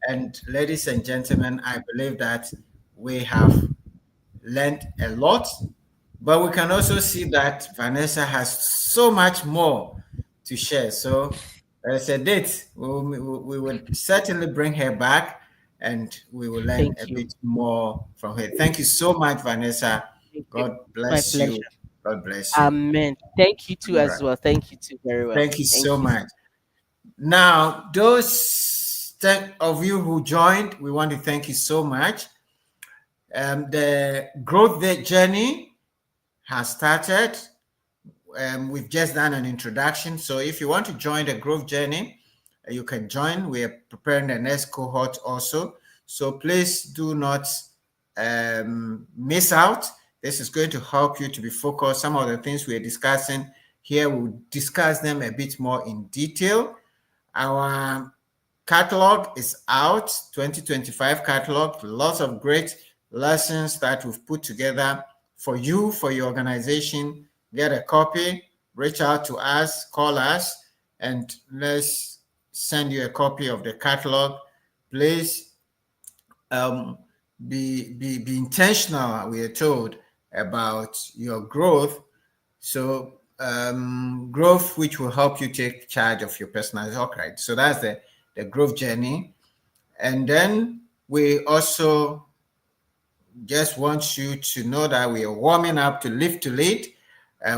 [SPEAKER 2] And ladies and gentlemen, I believe that we have learned a lot, but we can also see that Vanessa has so much more to share. So as a date, we would certainly bring her back and we will learn a
[SPEAKER 3] Thank you.
[SPEAKER 2] bit more from her. Thank you so much, Vanessa.
[SPEAKER 3] Thank you.
[SPEAKER 2] God
[SPEAKER 3] My
[SPEAKER 2] bless you.
[SPEAKER 3] pleasure.
[SPEAKER 2] God bless you.
[SPEAKER 3] Amen. Thank you too
[SPEAKER 2] All
[SPEAKER 3] as
[SPEAKER 2] right.
[SPEAKER 3] well. Thank you too very well.
[SPEAKER 2] Thank you so
[SPEAKER 3] Thank you.
[SPEAKER 2] much. Now, those of you who joined, we want to thank you so much. The growth journey has started. We've just done an introduction. So if you want to join the growth journey, you can join. We are preparing the next cohort also. So please do not miss out. This is going to help you to be focused. Some of the things we're discussing here, we'll discuss them a bit more in detail. Our catalog is out, 2025 catalog, lots of great lessons that we've put together for you, for your organization. Get a copy, reach out to us, call us, and let's send you a copy of the catalog. Please be intentional, we are told, about your growth. So growth, which will help you take charge of your personal. Okay, so that's the growth journey. And then we also just want you to know that we are warming up to Live to Lead.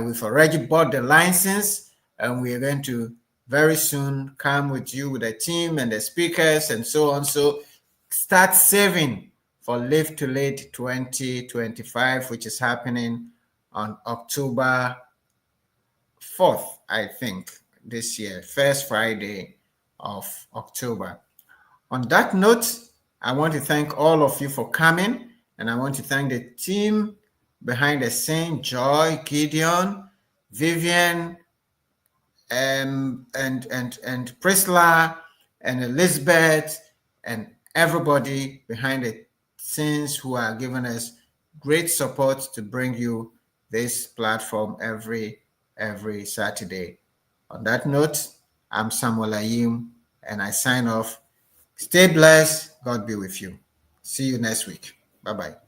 [SPEAKER 2] We've already bought the license, and we are going to very soon come with you with a team and the speakers and so on. So start saving for Live to Lead 2025, which is happening on October 4th, I think, this year, first Friday of October. On that note, I want to thank all of you for coming, and I want to thank the team behind the scene, Joy, Gideon, Vivian, and Priscilla, and Elizabeth, and everybody behind the scenes who are giving us great support to bring you this platform every Saturday. On that note, I'm Samuel Ayim, and I sign off. Stay blessed. God be with you. See you next week. Bye-bye.